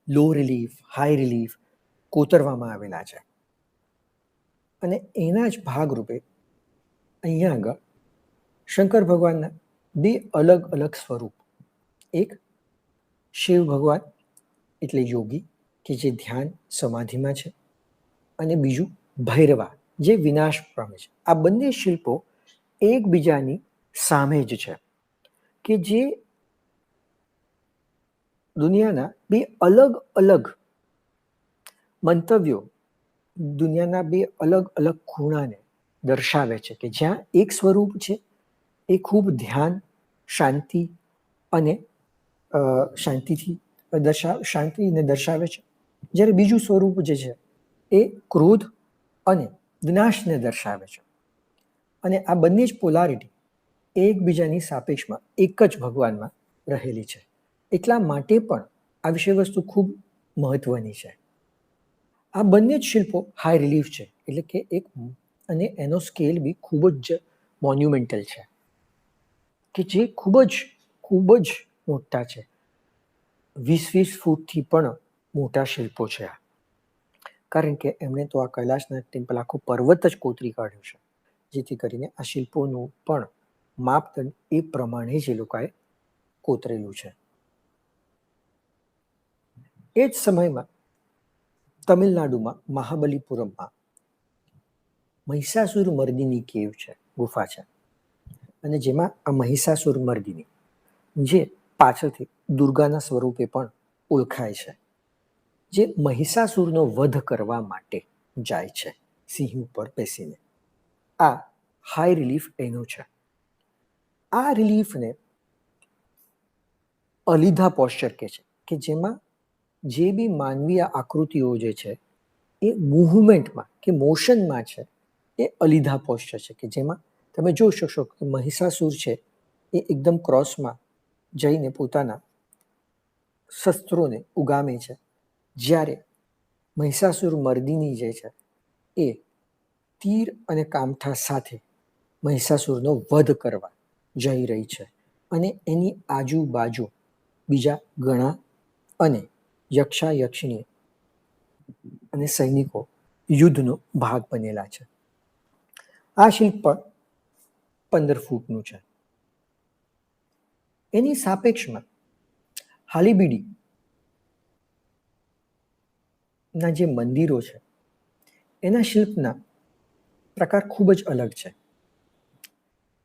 લો રિલીફ, હાઈ રિલીફ કોતરવામાં આવેલા છે, અને એના જ ભાગરૂપે અહીંયા આગળ શંકર ભગવાનના બે અલગ અલગ સ્વરૂપ, એક શિવ ભગવાન એટલે યોગી, કે જે ધ્યાન સમાધિમાં છે, અને બીજું ભૈરવા, જે વિનાશ પામે છે. આ બંને શિલ્પો એકબીજાની સામે જ છે, કે જે દુનિયાના બે અલગ અલગ મંતવ્યો, દુનિયાના બે અલગ અલગ ખૂણાને દર્શાવે છે, કે જ્યાં એક સ્વરૂપ છે એ ખૂબ ધ્યાન, શાંતિ અને શાંતિને દર્શાવે છે, જ્યારે બીજું સ્વરૂપ જે છે એ ક્રોધ અને વિનાશને દર્શાવે છે. અને આ બંને જ પોલારિટી એકબીજાની સાપેક્ષમાં એક જ ભગવાનમાં રહેલી છે. એટલા માટે પણ આ વિષય વસ્તુ ખૂબ મહત્વની છે. આ બંને જ શિલ્પો હાઈ રિલીફ છે, એટલે કે અને એનો સ્કેલ બી ખૂબ જ મોન્યુમેન્ટલ છે, કે જે ખૂબ જ મોટા છે. 20-20 ફૂટથી પણ મોટા શિલ્પો છે આ, કારણ કે એમણે તો આ કૈલાસનાથ ટેમ્પલ આખો પર્વત જ કોતરી કાઢ્યો છે, જેથી કરીને આ શિલ્પોનું પણ માપદંડ એ પ્રમાણે જ એ લોકોએ કોતરેલું છે. એ જ સમયમાં તમિલનાડુમાં મહાબલીપુરમમાં મહિષાસુર મર્દિની કેવ છે, ગુફા છે, અને જેમાં આ મહિષાસુર મર્દિની, જે પાછળથી દુર્ગાના સ્વરૂપે પણ ઓળખાય છે, જે મહિષાસુરનો વધ કરવા માટે જાય છે સિંહ ઉપર બેસીને. આ હાઈ રિલીફ એનું છે. આ રિલીફને અલીધા પોસ્ચર કહે છે, કે જેમાં જે બી માનવીય આકૃતિઓ જે છે એ મૂવમેન્ટમાં કે મોશનમાં છે, એ અલીધા પોસ્ચર છે, કે જેમાં તમે જોઈ શકશો કે મહિષાસુર છે એ એકદમ ક્રોસમાં જઈને પોતાના શસ્ત્રોને ઉગામે છે, જ્યારે મહિષાસુર મર્દિની જે છે એ તીર અને કામઠા સાથે મહિષાસુરનો વધ કરવા જઈ રહી છે, અને એની આજુબાજુ બીજા ગણા અને યક્ષાયક્ષિણી અને સૈનિકો યુદ્ધનો ભાગ બનેલા છે. આ શિલ્પ પણ 15 ફૂટનું છે. એની સાપેક્ષમાં હાલીબીડી ના જે મંદિરો છે એના શિલ્પના પ્રકાર ખૂબ જ અલગ છે.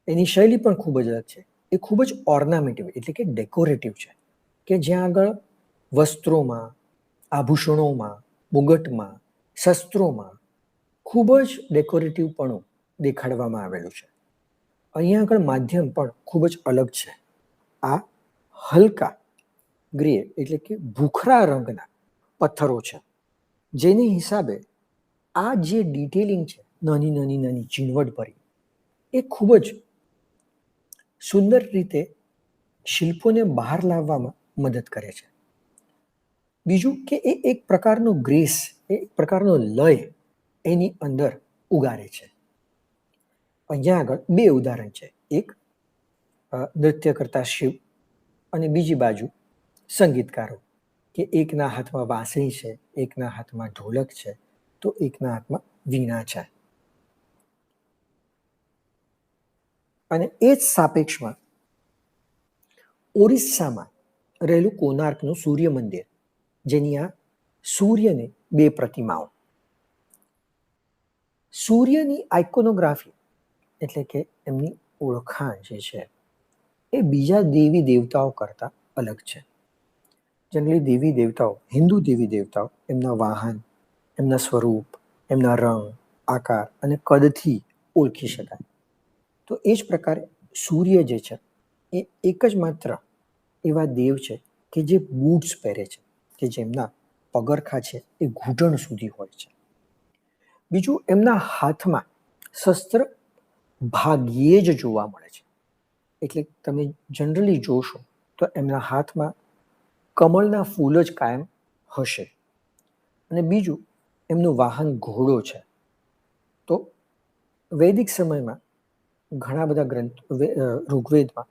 એની શૈલી પણ ખૂબ જ અલગ છે. એ ખૂબ જ ઓર્નામેટિવ એટલે કે ડેકોરેટિવ છે, કે જ્યાં આગળ વસ્ત્રોમાં, આભૂષણોમાં, મુગટમાં, શસ્ત્રોમાં ખૂબ જ ડેકોરેટિવપણું દેખાડવામાં આવેલું છે. અહીંયા આગળ માધ્યમ પણ ખૂબ જ અલગ છે. આ હલકા ગ્રે એટલે કે ભૂખરા રંગના પથ્થરો છે, જેની હિસાબે આ જે ડિટેલિંગ છે નાની નાની નાની ઝીણવટ ભરી, એ ખૂબ જ સુંદર રીતે શિલ્પોને બહાર લાવવામાં મદદ કરે છે. બીજું કે એ એક પ્રકારનો ગ્રેસ, એક પ્રકારનો લય એની અંદર ઉગારે છે. અહીંયા આગળ 2 ઉદાહરણ છે, એક નૃત્ય કરતા શિવ અને બીજી બાજુ સંગીતકારો, કે એકના હાથમાં વાંસળી છે, એકના હાથમાં ઢોલક છે, તો એકના હાથમાં વીણા છે. અને એ જ સાપેક્ષમાં ઓરિસ્સામાં રહેલું કોનાર્કનું સૂર્ય મંદિર, જેની આ સૂર્યને 2 પ્રતિમાઓ, સૂર્યની આઇકોનોગ્રાફી એટલે કે એમની ઓળખાણ જે છે એ બીજા દેવી દેવતાઓ કરતાં અલગ છે. જનરલી દેવી દેવતાઓ, હિન્દુ દેવી દેવતાઓ એમના વાહન, એમના સ્વરૂપ, એમના રંગ, આકાર અને કદથી ઓળખી શકાય. તો એ જ પ્રકારે સૂર્ય જે છે એ એક જ માત્ર એવા દેવ છે કે જે બૂટ્સ પહેરે છે, કે જેમના પગરખા છે એ ઘૂંટણ સુધી હોય છે. બીજું, એમના હાથમાં શસ્ત્ર ભાગ્યે જ જોવા મળે છે. એટલે તમે જનરલી જોશો તો એમના હાથમાં કમળના ફૂલ જ કાયમ હશે. અને બીજું, એમનું વાહન ઘોડો છે. તો વૈદિક સમયમાં ઘણા બધા ગ્રંથ, ઋગ્વેદમાં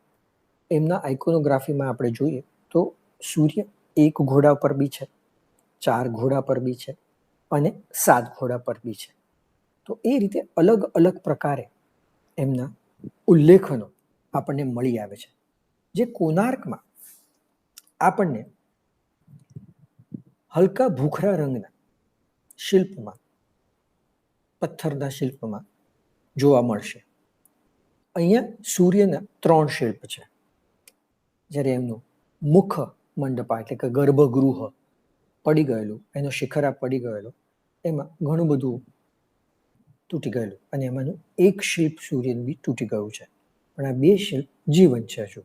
એમના આઇકોનોગ્રાફીમાં આપણે જોઈએ તો સૂર્ય 1 ઘોડા પર બી છે, 4 ઘોડા પર બી છે અને 7 ઘોડા પર બી છે. તો એ રીતે અલગ અલગ પ્રકારે એમના ઉલ્લેખનો આપણને મળી આવે છે. જે કોનાર્કમાં આપણને હલકા ભૂખરા રંગના શિલ્પમાં, પથ્થરના શિલ્પમાં જોવા મળશે. અહીંયા સૂર્યના 3 શિલ્પ છે, જ્યારે એમનું મુખ મંડપા એટલે કે ગર્ભગૃહ પડી ગયેલું, એનો શિખરા પડી ગયેલો, એમાં ઘણું બધું તૂટી ગયેલું, અને એમાંનું એક શિલ્પ સૂર્યનું બી તૂટી ગયું છે. પણ આ 2 શિલ્પ જીવંત છે હજુ,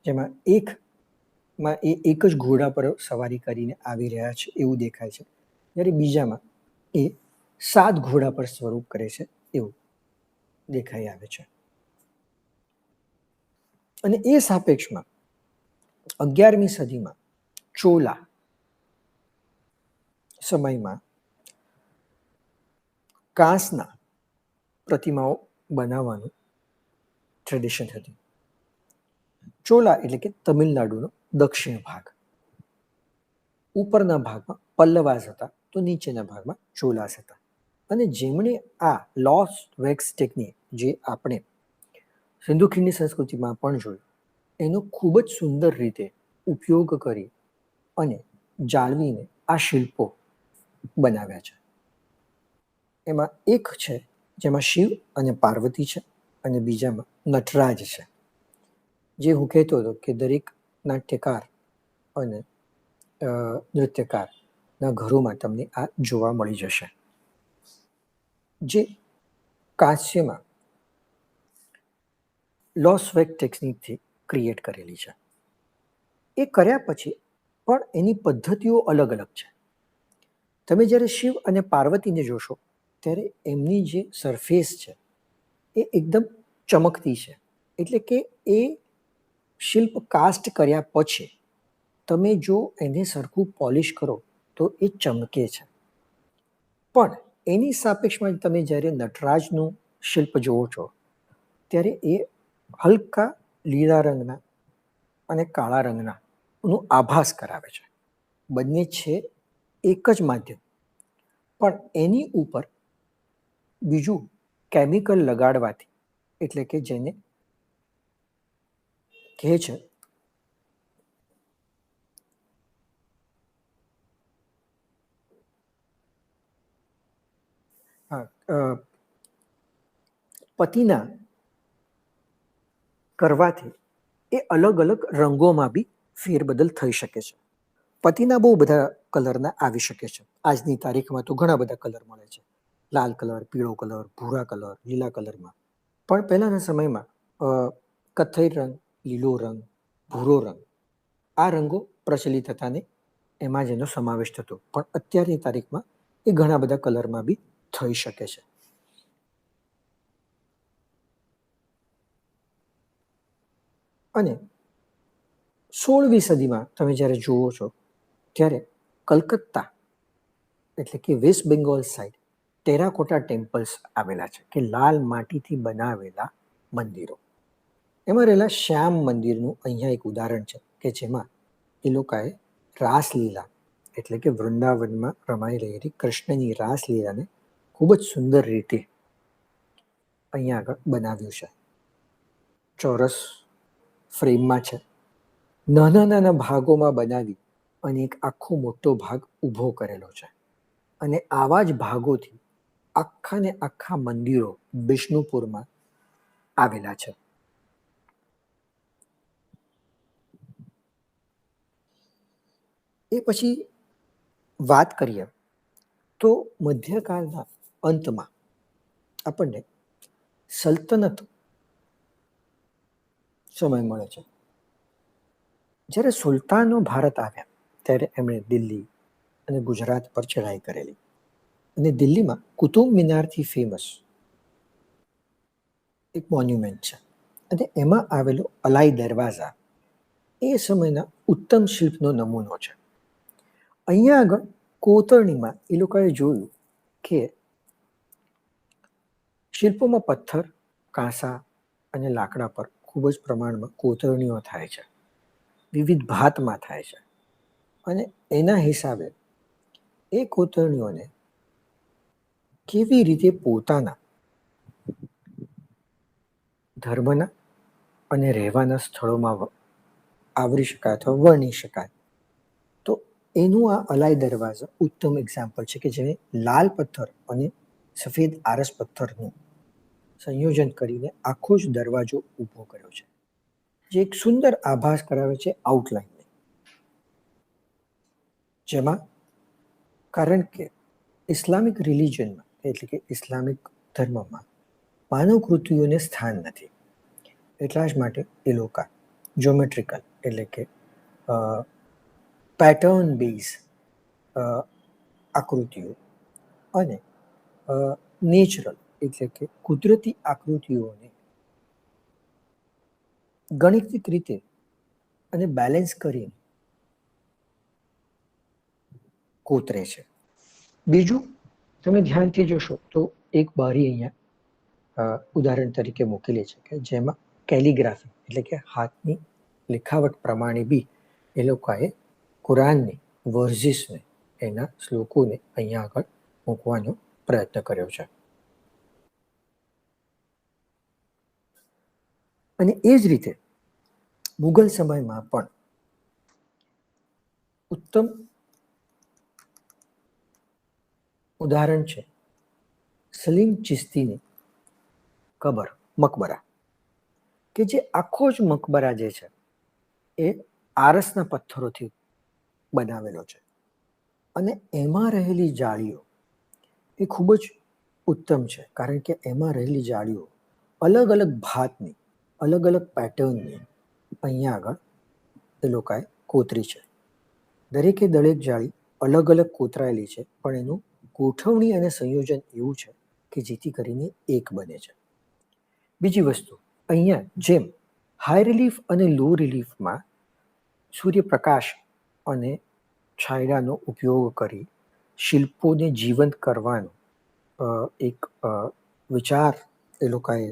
જેમાં એકમાં એ એક જ ઘોડા પર સવારી કરીને આવી રહ્યા છે એવું દેખાય છે, જ્યારે બીજામાં એ 7 ઘોડા પર સ્વરૂપ કરે છે એવું દેખાઈ આવે છે. અને એ સાપેક્ષમાં 11મી સદીમાં ચોલા સમયમાં કાંસના પ્રતિમાઓ બનાવવાનું ટ્રેડિશન હતી. ચોલા એટલે કે તમિલનાડુનો દક્ષિણ ભાગ. ઉપરના ભાગમાં પલ્લવાસ હતા તો નીચેના ભાગમાં ચોલાસ હતા. અને જેમણે આ લોસ્ટ વેક્સ ટેકનિક જે આપણે સિંધુ ખીણની સંસ્કૃતિમાં પણ જોયું એનો ખૂબ જ સુંદર રીતે ઉપયોગ કરી અને જાળવીને આ શિલ્પો બનાવ્યા છે. એમાં એક છે જેમાં શિવ અને પાર્વતી છે અને બીજામાં નટરાજ છે. જે હું કહેતો હતો કે દરેક નાટ્યકાર અને નૃત્યકારના ઘરોમાં તમને આ જોવા મળી જશે. જે કાંસ્યમાં લોસવેક ટેકનિકથી ક્રિએટ કરેલી છે. એ કર્યા પછી પણ એની પદ્ધતિઓ અલગ અલગ છે. તમે જ્યારે શિવ અને પાર્વતીને જોશો ત્યારે એમની જે સરફેસ છે એ એકદમ ચમકતી છે. એટલે કે એ શિલ્પ કાસ્ટ કર્યા પછી તમે જો એને સરખું પોલિશ કરો તો એ ચમકે છે. પણ એની સાપેક્ષમાં તમે જ્યારે નટરાજનું શિલ્પ જોવો છો ત્યારે એ હલકા લીલા રંગના અને કાળા રંગના નું આભાસ કરાવે છે. બંને છે એક જ માધ્યમ, પણ એની ઉપર બીજું કેમિકલ લગાડવાથી, એટલે કે જેને કહે છે પતિના કરવાથી એ અલગ અલગ રંગોમાં બી ફેરબદલ થઈ શકે છે. પતિના બહુ બધા કલરના આવી શકે છે. આજની તારીખમાં તો ઘણા બધા કલર મળે છે, લાલ કલર, પીળો કલર, ભૂરા કલર, લીલા કલરમાં. પણ પહેલાના સમયમાં કથ્થઈ રંગ, લીલો રંગ, ભૂરો રંગ, આ રંગો પ્રચલિત હતા ને એમાં જ એનો સમાવેશ થતો. પણ અત્યારની તારીખમાં એ ઘણા બધા કલરમાં બી થઈ શકે છે. અને 16મી સદીમાં તમે જ્યારે જુઓ છો ત્યારે કલકત્તા એટલે કે West Bengal side terracotta temples આવેલા છે, કે લાલ માટીથી બનાવેલા મંદિરો. એમાં રહેલા શ્યામ મંદિરનું અહીંયા એક ઉદાહરણ છે કે જેમાં એ લોકોએ રાસલીલા એટલે કે વૃંદાવનમાં રમાઈ રહેલી કૃષ્ણની રાસલીલાને ખૂબ જ સુંદર રીતે અહીંયા આગળ બનાવ્યું છે. ચોરસ ફ્રેમમાં છે, નાના નાના ભાગોમાં બનાવી અને એક આખો મોટો ભાગ ઊભો કરેલો છે. અને આવા જ ભાગોથી આખા ને આખા મંદિરો બિષ્ણુપુરમાં આવેલા છે. એ પછી વાત કરીએ તો મધ્યકાળના અંતમાં આપણને સલ્તનત સમય મળે છે. જ્યારે સુલતાનો ભારત આવ્યા ત્યારે એમણે દિલ્હી અને ગુજરાત પર ચઢાઈ કરેલી. અને દિલ્હીમાં કુતુબ મિનારથી ફેમસ એક મોન્યુમેન્ટ છે અને એમાં આવેલો અલાઈ દરવાજા એ સમયના ઉત્તમ શિલ્પનો નમૂનો છે. અહીંયા આગળ કોતરણીમાં એ લોકોએ જોયું કે શિલ્પોમાં પથ્થર, કાંસા અને લાકડા પર ખૂબ જ પ્રમાણમાં કોતરણીઓ થાય છે, વિવિધ ભાતમાં થાય છે. અને એના હિસાબે એ કોતરણીઓને કેવી રીતે પોતાના ધર્મના અને રહેવાના સ્થળોમાં આવરી શકાય અથવા વર્ણી શકાય. તો એનું આ અલાઈ દરવાજા ઉત્તમ એક્ઝામ્પલ છે કે જેને લાલ પથ્થર અને સફેદ આરસ પથ્થરનું સંયોજન કરીને આખો જ દરવાજો ઊભો કર્યો છે, જે એક સુંદર આભાસ કરાવે છે આઉટલાઈનને. જેમાં કારણ કે ઇસ્લામિક રિલિજનમાં એટલે કે ઇસ્લામિક ધર્મમાં માનવ કૃતિઓને સ્થાન નથી, એટલા જ માટે એ લોકો જ્યોમેટ્રિકલ એટલે કે પેટર્ન બેઝ આકૃતિઓ અને નેચરલ એટલે કે કુદરતી આકૃતિઓને ગણિતિક રીતે અને બેલેન્સ કરીને કોતરે છે. બીજું તમે ધ્યાનથી જોશો તો એક બારી અહીંયા ઉદાહરણ તરીકે મૂકેલી છે કે જેમાં કેલિગ્રાફી એટલે કે હાથની લેખાવટ પ્રમાણે બી એ લોકોએ કુરાનની વર્ઝિસને, એના શ્લોકોને અહીંયા આગળ મૂકવાનો પ્રયત્ન કર્યો છે. અને એ જ રીતે મુગલ સમયમાં પણ ઉત્તમ ઉદાહરણ છે સલીમ ચિશ્તીની મકબરા, કે જે આખો જ મકબરા જે છે એ આરસના પથ્થરોથી બનાવેલો છે. અને એમાં રહેલી જાળીઓ એ ખૂબ જ ઉત્તમ છે, કારણ કે એમાં રહેલી જાળીઓ અલગ અલગ ભાતની, અલગ અલગ પેટર્નની અહીંયા આગળ એ લોકોએ કોતરી છે. દરેકે દરેક જાળી અલગ અલગ કોતરાયેલી છે, પણ એનું ગોઠવણી અને સંયોજન એવું છે કે જેથી કરીને એક બને છે. બીજી વસ્તુ, અહીંયા જેમ હાઈ રિલીફ અને લો રિલીફમાં સૂર્યપ્રકાશ અને છાંયડાનો ઉપયોગ કરી શિલ્પોને જીવંત કરવાનો એક વિચાર એ લોકોએ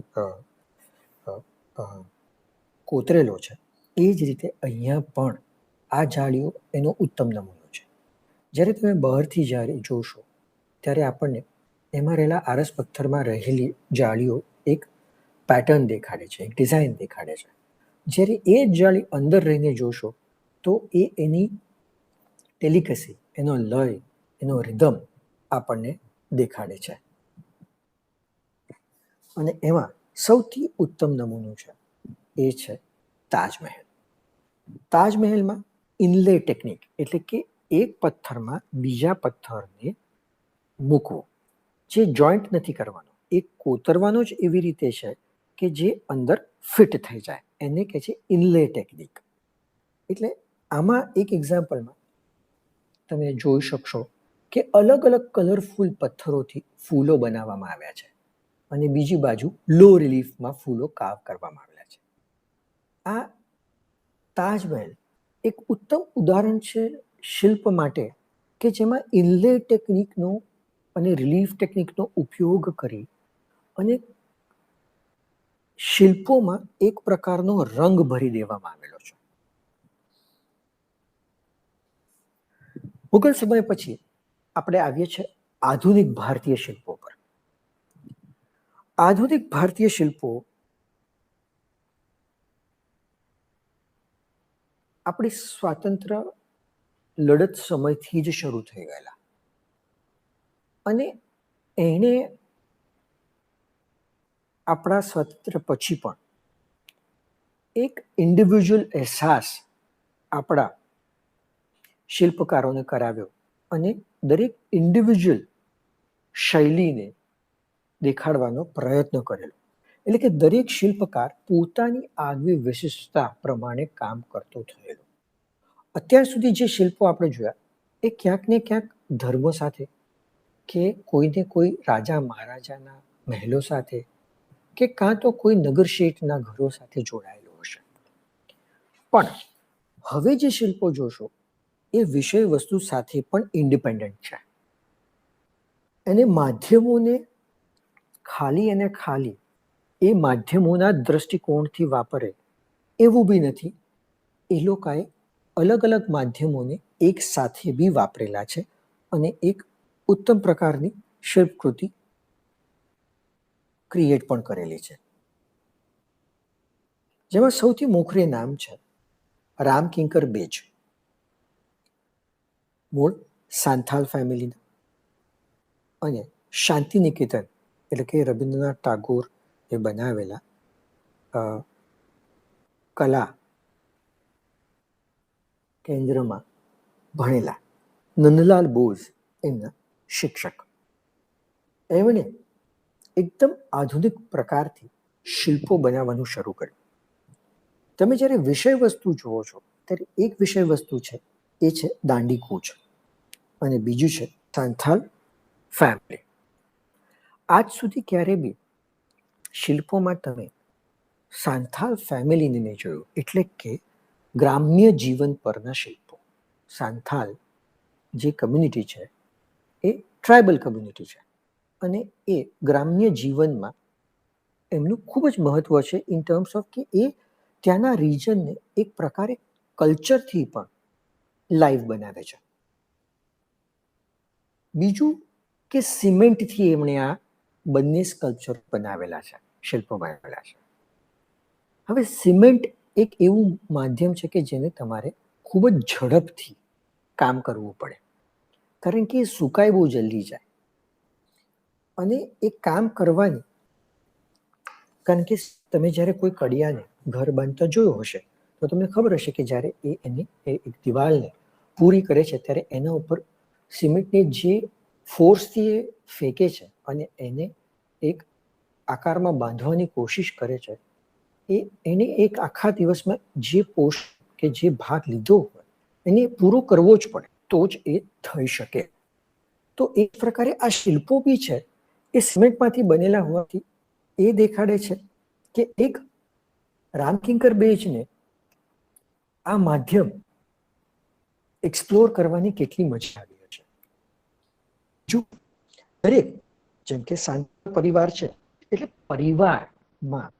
કોતરેલો છે, એ જ રીતે અહીંયા પણ આ જાળીઓ એનો ઉત્તમ નમૂનો છે. જ્યારે તમે બહારથી જ્યારે જોશો ત્યારે આપણને એમાં રહેલા આરસ પથ્થરમાં રહેલી જાળીઓ એક પેટર્ન દેખાડે છે, એક ડિઝાઇન દેખાડે છે. જ્યારે એ જ જાળી અંદર રહીને જોશો તો એ એની ડેલિકસી, એનો લય, એનો રિધમ આપણને દેખાડે છે. અને એમાં સૌથી ઉત્તમ નમૂનો છે એ છે તાજમહેલ. તાજમહેલમાં ઇનલે ટેકનિક, એટલે કે એક પથ્થરમાં બીજા પથ્થરને મૂકવો, જે જોઈન્ટ નથી કરવાનો, એ કોતરવાનો જ એવી રીતે છે કે જે અંદર ફિટ થઈ જાય, એને કહે છે ઇનલે ટેકનિક. એટલે આમાં એક એક્ઝામ્પલમાં તમે જોઈ શકશો કે અલગ અલગ કલરફુલ પથ્થરોથી ફૂલો બનાવવામાં આવ્યા છે, અને બીજી બાજુ લો રિલીફમાં ફૂલો કાર્વ કરવામાં આવેલા છે. આ તાજમહેલ એક ઉત્તમ ઉદાહરણ છે શિલ્પ માટે કે જેમાં ઇનલે ટેકનિકનો અને રિલીફ ટેકનિકનો ઉપયોગ કરી અને શિલ્પોમાં એક પ્રકારનો રંગ ભરી દેવામાં આવેલો છે. મુગલ સમય પછી આપણે આવીએ છીએ આધુનિક ભારતીય શિલ્પો પર. આધુનિક ભારતીય શિલ્પો આપણી સ્વાતંત્ર્ય લડત સમયથી જ શરૂ થઈ ગયેલા, અને એણે આપણા સ્વાતંત્ર્ય પછી પણ એક ઇન્ડિવિજ્યુઅલ અહેસાસ આપણા શિલ્પકારોને કરાવ્યો, અને દરેક ઇન્ડિવિજ્યુઅલ શૈલીને દેખાડવાનો પ્રયત્ન કરેલો. એટલે કે દરેક શિલ્પકાર પોતાની આગવી વિશિષ્ટતા પ્રમાણે કામ કરતો થયેલો. અત્યાર સુધી જે શિલ્પો આપણે જોયા એ ક્યાંક ને ક્યાંક ધર્મ સાથે, કે કોઈને કોઈ રાજા મહારાજાના મહેલો સાથે, કે કાં તો કોઈ નગર શેઠના ઘરો સાથે જોડાયેલો હશે. પણ હવે જે શિલ્પો જોશો એ વિષય વસ્તુ સાથે પણ ઇન્ડિપેન્ડન્ટ છે. એને માધ્યમોને ખાલી અને ખાલી એ માધ્યમોના દ્રષ્ટિકોણથી વાપરે એવું બી નથી. એ લોકોએ અલગ અલગ માધ્યમોને એક સાથે બી વાપરેલા છે, અને એક ઉત્તમ પ્રકારની શિલ્પકૃતિ ક્રિએટ પણ કરેલી છે. જેમાં સૌથી મોખરે નામ છે રામકિંકર બેજ. મૂળ સાંથાલ ફેમિલીના, અને શાંતિ નિકેતન એટલે કે રવિન્દ્રનાથ ટાગોર એ બનાવેલા કલા કેન્દ્રમાં ભણેલા નંદલાલ બોઝ એમના શિક્ષક. એમણે એકદમ આધુનિક પ્રકારથી શિલ્પો બનાવવાનું શરૂ કર્યું. તમે જ્યારે વિષય વસ્તુ જુઓ છો ત્યારે એક વિષય વસ્તુ છે એ છે દાંડી કૂચ, અને બીજું છે સાંથાલ ફેમિલી. આજ સુધી ક્યારે બી શિલ્પોમાં તમે સાંથાલ ફેમિલીને નહીં જોયું, એટલે કે ગ્રામ્ય જીવન પરના શિલ્પો. સાંથાલ જે કમ્યુનિટી છે એ ટ્રાઇબલ કમ્યુનિટી છે, અને એ ગ્રામ્ય જીવનમાં એમનું ખૂબ જ મહત્વ છે ઇન ટર્મ્સ ઓફ કે એ ત્યાંના રિજનને એક પ્રકારે કલ્ચરથી પણ લાઈવ બનાવે છે. બીજું કે સિમેન્ટથી એમણે આ બંને સ્કલ્પચર બનાવેલા છે, શિલ્પો બનાવેલા છે. હવે સિમેન્ટ એક એવું માધ્યમ છે કે જેને તમારે ખૂબ જ ઝડપથી કામ કરવું પડે, કારણ કે એ સુકાય બહુ જલ્દી જાય. અને એ કામ કરવાની, કારણ કે તમે જ્યારે કોઈ કડિયાને ઘર બાંધતા જોયું હશે તો તમને ખબર હશે કે જ્યારે એક દિવાલને પૂરી કરે છે ત્યારે એના ઉપર સિમેન્ટને જે ફોર્સથી એ ફેંકે છે અને એને એક આકારમાં બાંધવાની કોશિશ કરે છે, એને એક આખા દિવસમાં જે પોષ કે જે ભાગ લીધો હોય એને પૂરો કરવો જ પડે, તો જ એ થઈ શકે. તો એક પ્રકારે આ શિલ્પો બી છે એ સિમેન્ટમાંથી બનેલા હોવાથી એ દેખાડે છે કે એક રામકિંકર બેજને આ માધ્યમ એક્સપ્લોર કરવાની કેટલી મજા આવી છે. જો દરેક, જેમ કે સાંતા પરિવાર છે એટલે પરિવારમાં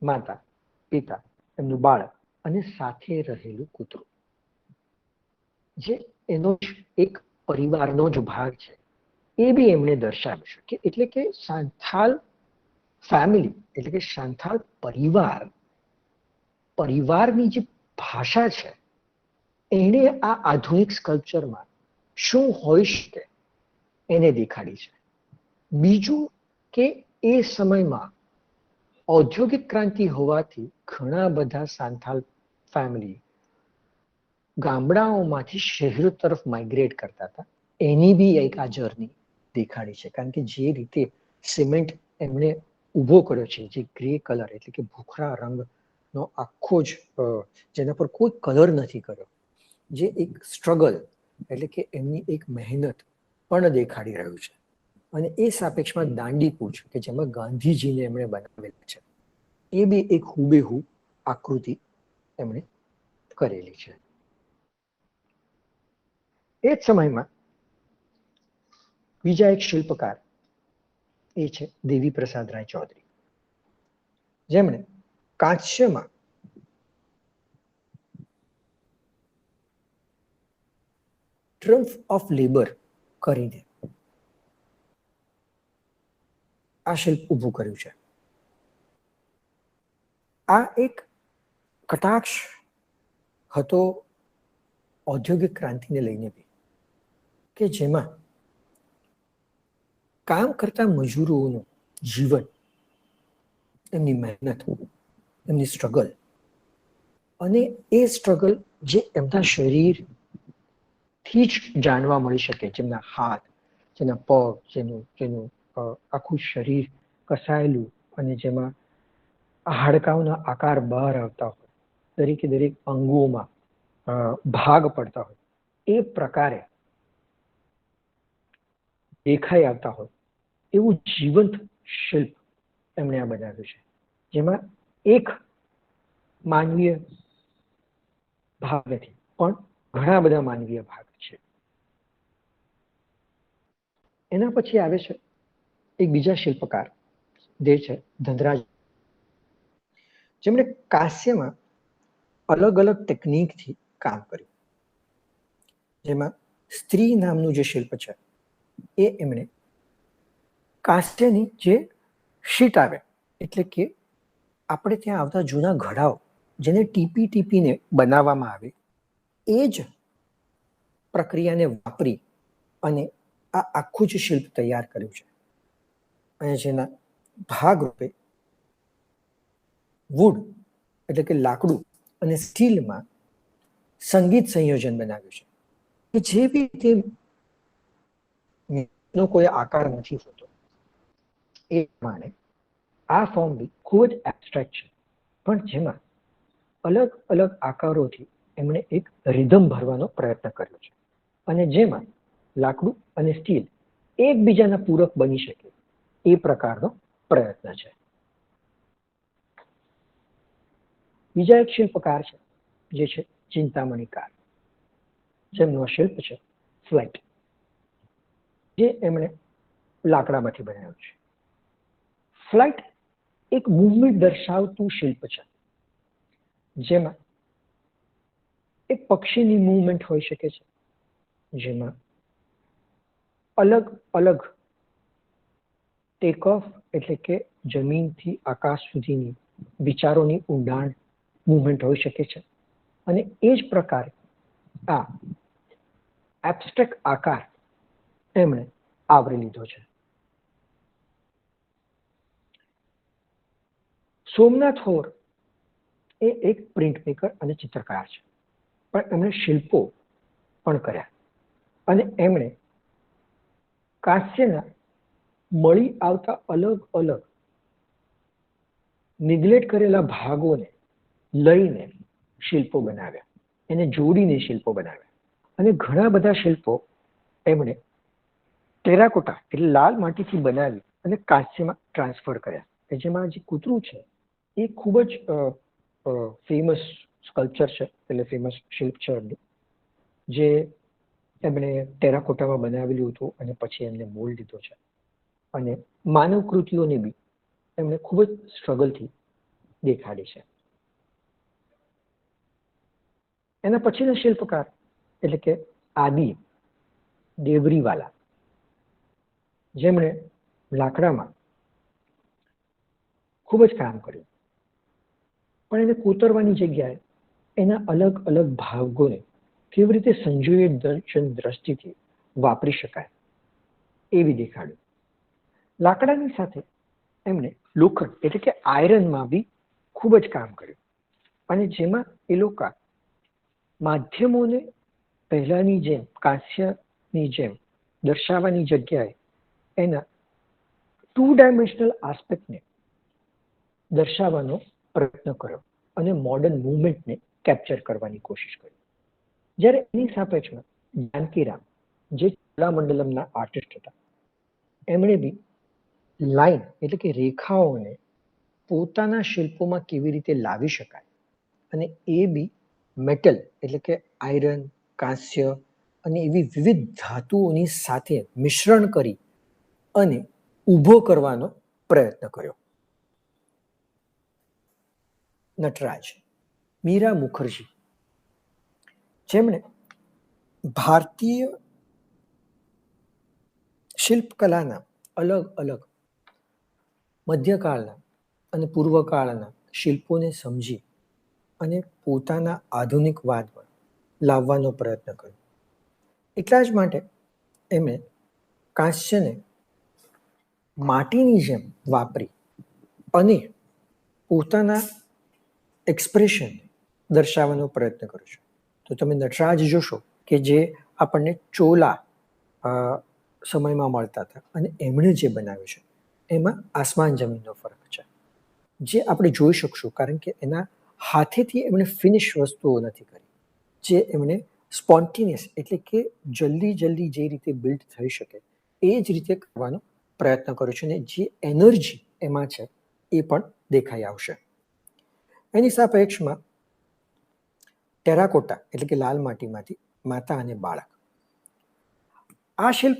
માતા, પિતા, એમનું બાળક અને સાથે રહેલું કૂતરું, જે એનો એક પરિવારનો જ ભાગ છે, એ બી એમણે દર્શાવી શકે. એટલે કે સાંથાલ ફેમિલી, એટલે કે સાંથાલ પરિવારની જે ભાષા છે એને આ આધુનિક સ્કલ્પચરમાં શું હોઈ શકે એને દેખાડી છે. બીજું કે એ સમયમાં ઔદ્યોગિક ક્રાંતિ હોવાથી ઘણા બધા સાંથાલ ફેમિલી ગામડાઓમાંથી શહેરો તરફ માઇગ્રેટ કરતા હતા, એની બી એક આ જર્ની દેખાડી છે. કારણ કે જે રીતે સિમેન્ટ એમણે ઊભો કર્યો છે, જે ગ્રે કલર એટલે કે ભૂખરા રંગનો આખો જ, જેના પર કોઈ કલર નથી કર્યો, જે એક સ્ટ્રગલ એટલે કે એમની એક મહેનત પણ દેખાડી રહ્યું છે. અને એ સાપેક્ષમાં દાંડીકૂચ કે જેમાં ગાંધીજીને એમણે બનાવેલા છે, એ બી એક હુબેહૂબ આકૃતિ એમણે કરેલી છે. એ જ સમયમાં બીજા એક શિલ્પકાર એ છે દેવી પ્રસાદ રાય ચૌધરી, જેમણે કાંસ્યમાં ટ્રમ્ફ ઓફ લેબર કરીને આ શિલ્પ ઊભું કર્યું છે. આ એક કટાક્ષ હતો ઔદ્યોગિક ક્રાંતિને લઈને બી, કે જેમાં કામ કરતા મજૂરોનું જીવન, એમની મહેનત, એમની સ્ટ્રગલ, અને એ સ્ટ્રગલ જે એમના શરીરથી જ જાણવા મળી શકે, જેમના હાથ, જેના પગ, જેનું આખું શરીર કસાયેલું અને જેમાં હાડકાઓના આકાર બહાર આવતા હોય, દરેકે દરેક અંગોમાં ભાગ પડતા હોય, એ પ્રકારે દેખાઈ આવતા હોય એવું જીવંત શિલ્પ એમણે આ બનાવ્યું છે, જેમાં એક માનવીય ભાગ નથી પણ ઘણા બધા માનવીય ભાગ છે. એના પછી આવે છે એક બીજા શિલ્પકાર, જે છે ધનરાજ, જેમણે કાંસ્યમાં અલગ અલગ ટેકનિકથી કામ કર્યું. જેમાં સ્ત્રી નામનું જે શિલ્પ છે એ એમણે કાંસ્યની જે શીટ આવે, એટલે કે આપણે ત્યાં આવતા જૂના ઘડાઓ જેને ટીપી ટીપીને બનાવવામાં આવે, એ જ પ્રક્રિયાને વાપરી અને આ આખું જ શિલ્પ તૈયાર કર્યું છે. અને જેના ભાગરૂપે વુડ એટલે કે લાકડું અને સ્ટીલમાં સંગીત સંયોજન બનાવ્યું છે, કે જે બી રીતે કોઈ આકાર નથી હોતો એ પ્રમાણે આ ફોર્મ બી ખૂબ જ એબ્સ્ટ્રેક્ટ છે, પણ જેમાં અલગ અલગ આકારોથી એમણે એક રિધમ ભરવાનો પ્રયત્ન કર્યો છે, અને જેમાં લાકડું અને સ્ટીલ એકબીજાના પૂરક બની શકે એ પ્રકારનો પ્રયત્ન છે. બીજા એક શિલ્પકાર છે જે છે ચિંતામણીકાર, જેમનો શિલ્પ છે ફ્લેટ, જે એમણે લાકડામાંથી બનાવ્યું છે. ફ્લાઇટ એક મૂવમેન્ટ દર્શાવતું શિલ્પ છે, જેમાં એક પક્ષીની મૂવમેન્ટ હોઈ શકે છે, જેમાં અલગ અલગ ટેક ઓફ એટલે કે જમીનથી આકાશ સુધીની વિચારોની ઊંડાણ મુવમેન્ટ હોઈ શકે છે. અને એ જ પ્રકારે આ એબ્સ્ટ્રેક્ટ આકાર એમણે આવરી લીધો છે. સોમનાથ હોર એ એક પ્રિન્ટ મેકર અને ચિત્રકાર છે, પણ એમણે શિલ્પો પણ કર્યા અને એમણે કાંસ્યના મળી આવતા અલગ અલગ નિગ્લેક્ટ કરેલા ભાગોને લઈને શિલ્પો બનાવ્યા, એને જોડીને શિલ્પો બનાવ્યા. અને ઘણા બધા શિલ્પો એમણે ટેરાકોટા એટલે લાલ માટીથી બનાવી અને કાંસ્યમાં ટ્રાન્સફર કર્યા. કે જેમાં જે કૂતરું છે એ ખૂબ જ ફેમસ સ્કલ્પચર છે, એટલે ફેમસ શિલ્પ છે એમનું, જે એમણે ટેરાકોટામાં બનાવેલું હતું અને પછી એમને મોલ્ડ લીધો છે. અને માનવ કૃતિઓને બી એમણે ખૂબ જ સ્ટ્રગલથી દેખાડી છે. એના પછીના શિલ્પકાર એટલે કે આદિ દેવરીવાલા, જેમણે લાકડામાં ખૂબ જ કામ કર્યું, પણ એને કોતરવાની જગ્યાએ એના અલગ અલગ ભાગોને કેવી રીતે સંયોજન દ્રષ્ટિથી વાપરી શકાય એવી દેખાડ્યું. લાકડાની સાથે એમણે લોખંડ એટલે કે આયરનમાં બી ખૂબ જ કામ કર્યું, અને જેમાં એ લોકો માધ્યમોને પહેલાની જેમ કાંસ્યની જેમ દર્શાવવાની જગ્યાએ એના 2 ડાયમેન્શનલ આસ્પેક્ટને દર્શાવવાનો પ્રયત્ન કર્યો અને મોડર્ન મુવમેન્ટને કેપ્ચર કરવાની કોશિશ કરી. જ્યારે એની સાપેક્ષમાં જાનકીરામ, જે ચોલામંડલમના આર્ટિસ્ટ હતા, એમણે બી લાઈન એટલે કે રેખાઓને પોતાના શિલ્પોમાં કેવી રીતે લાવી શકાય અને એ બી મેટલ એટલે કે આયરન, કાંસ્ય અને એવી વિવિધ ધાતુઓની સાથે મિશ્રણ કરી અને ઊભો કરવાનો પ્રયત્ન કર્યો. નટરાજ મીરા મુખર્જી, જેમણે ભારતીય શિલ્પકલાના અલગ અલગ મધ્યકાળના અને પૂર્વકાળના શિલ્પોને સમજી અને પોતાના આધુનિકવાદમાં લાવવાનો પ્રયત્ન કર્યો. એટલા જ માટે એમણે કાંસ્યને માટીની જેમ વાપરી અને પોતાના એક્સપ્રેશન દર્શાવવાનો પ્રયત્ન કર્યો છે. તો તમે નટરાજ જોશો કે જે આપણને ચોલા સમયમાં મળતા હતા અને એમણે જે બનાવ્યું છે એમાં આસમાન જમીનનો ફરક છે, જે આપણે જોઈ શકશું, કારણ કે એના હાથેથી એમણે ફિનિશ વસ્તુઓ નથી કરી, જે એમણે સ્પોન્ટેનિયસ એટલે કે જલ્દી જલ્દી જે રીતે બિલ્ડ થઈ શકે એ જ રીતે કરવાનો પ્રયત્ન કર્યો છે, અને જે એનર્જી એમાં છે એ પણ દેખાઈ આવશે. એની સાપેક્ષમાં ટેરાકોટા એટલે કે લાલ માટીમાંથી માતા અને બાળક, આ શિલ્પ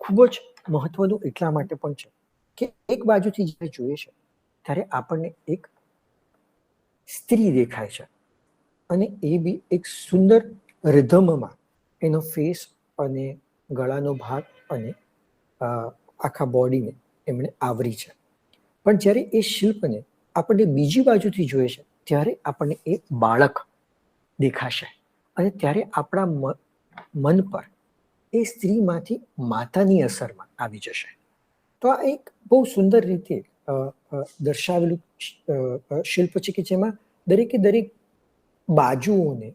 ખૂબ જ મહત્વનું એટલા માટે પણ છે કે એક બાજુથી જ્યારે જોઈએ છે ત્યારે આપણને એક સ્ત્રી દેખાય છે, અને એ બી એક સુંદર રિધમમાં એનો ફેસ અને ગળાનો ભાગ અને આખા બોડીને એમણે આવરી છે. પણ જ્યારે એ શિલ્પને આપણને બીજી બાજુથી જોઈએ છે ત્યારે આપણને એ બાળક દેખાશે, અને ત્યારે આપણા મન પર એ સ્ત્રીમાંથી માતાની અસરમાં આવી જશે. તો આ એક બહુ સુંદર રીતે દર્શાવેલું શિલ્પ છે કે જેમાં દરેકે દરેક બાજુઓને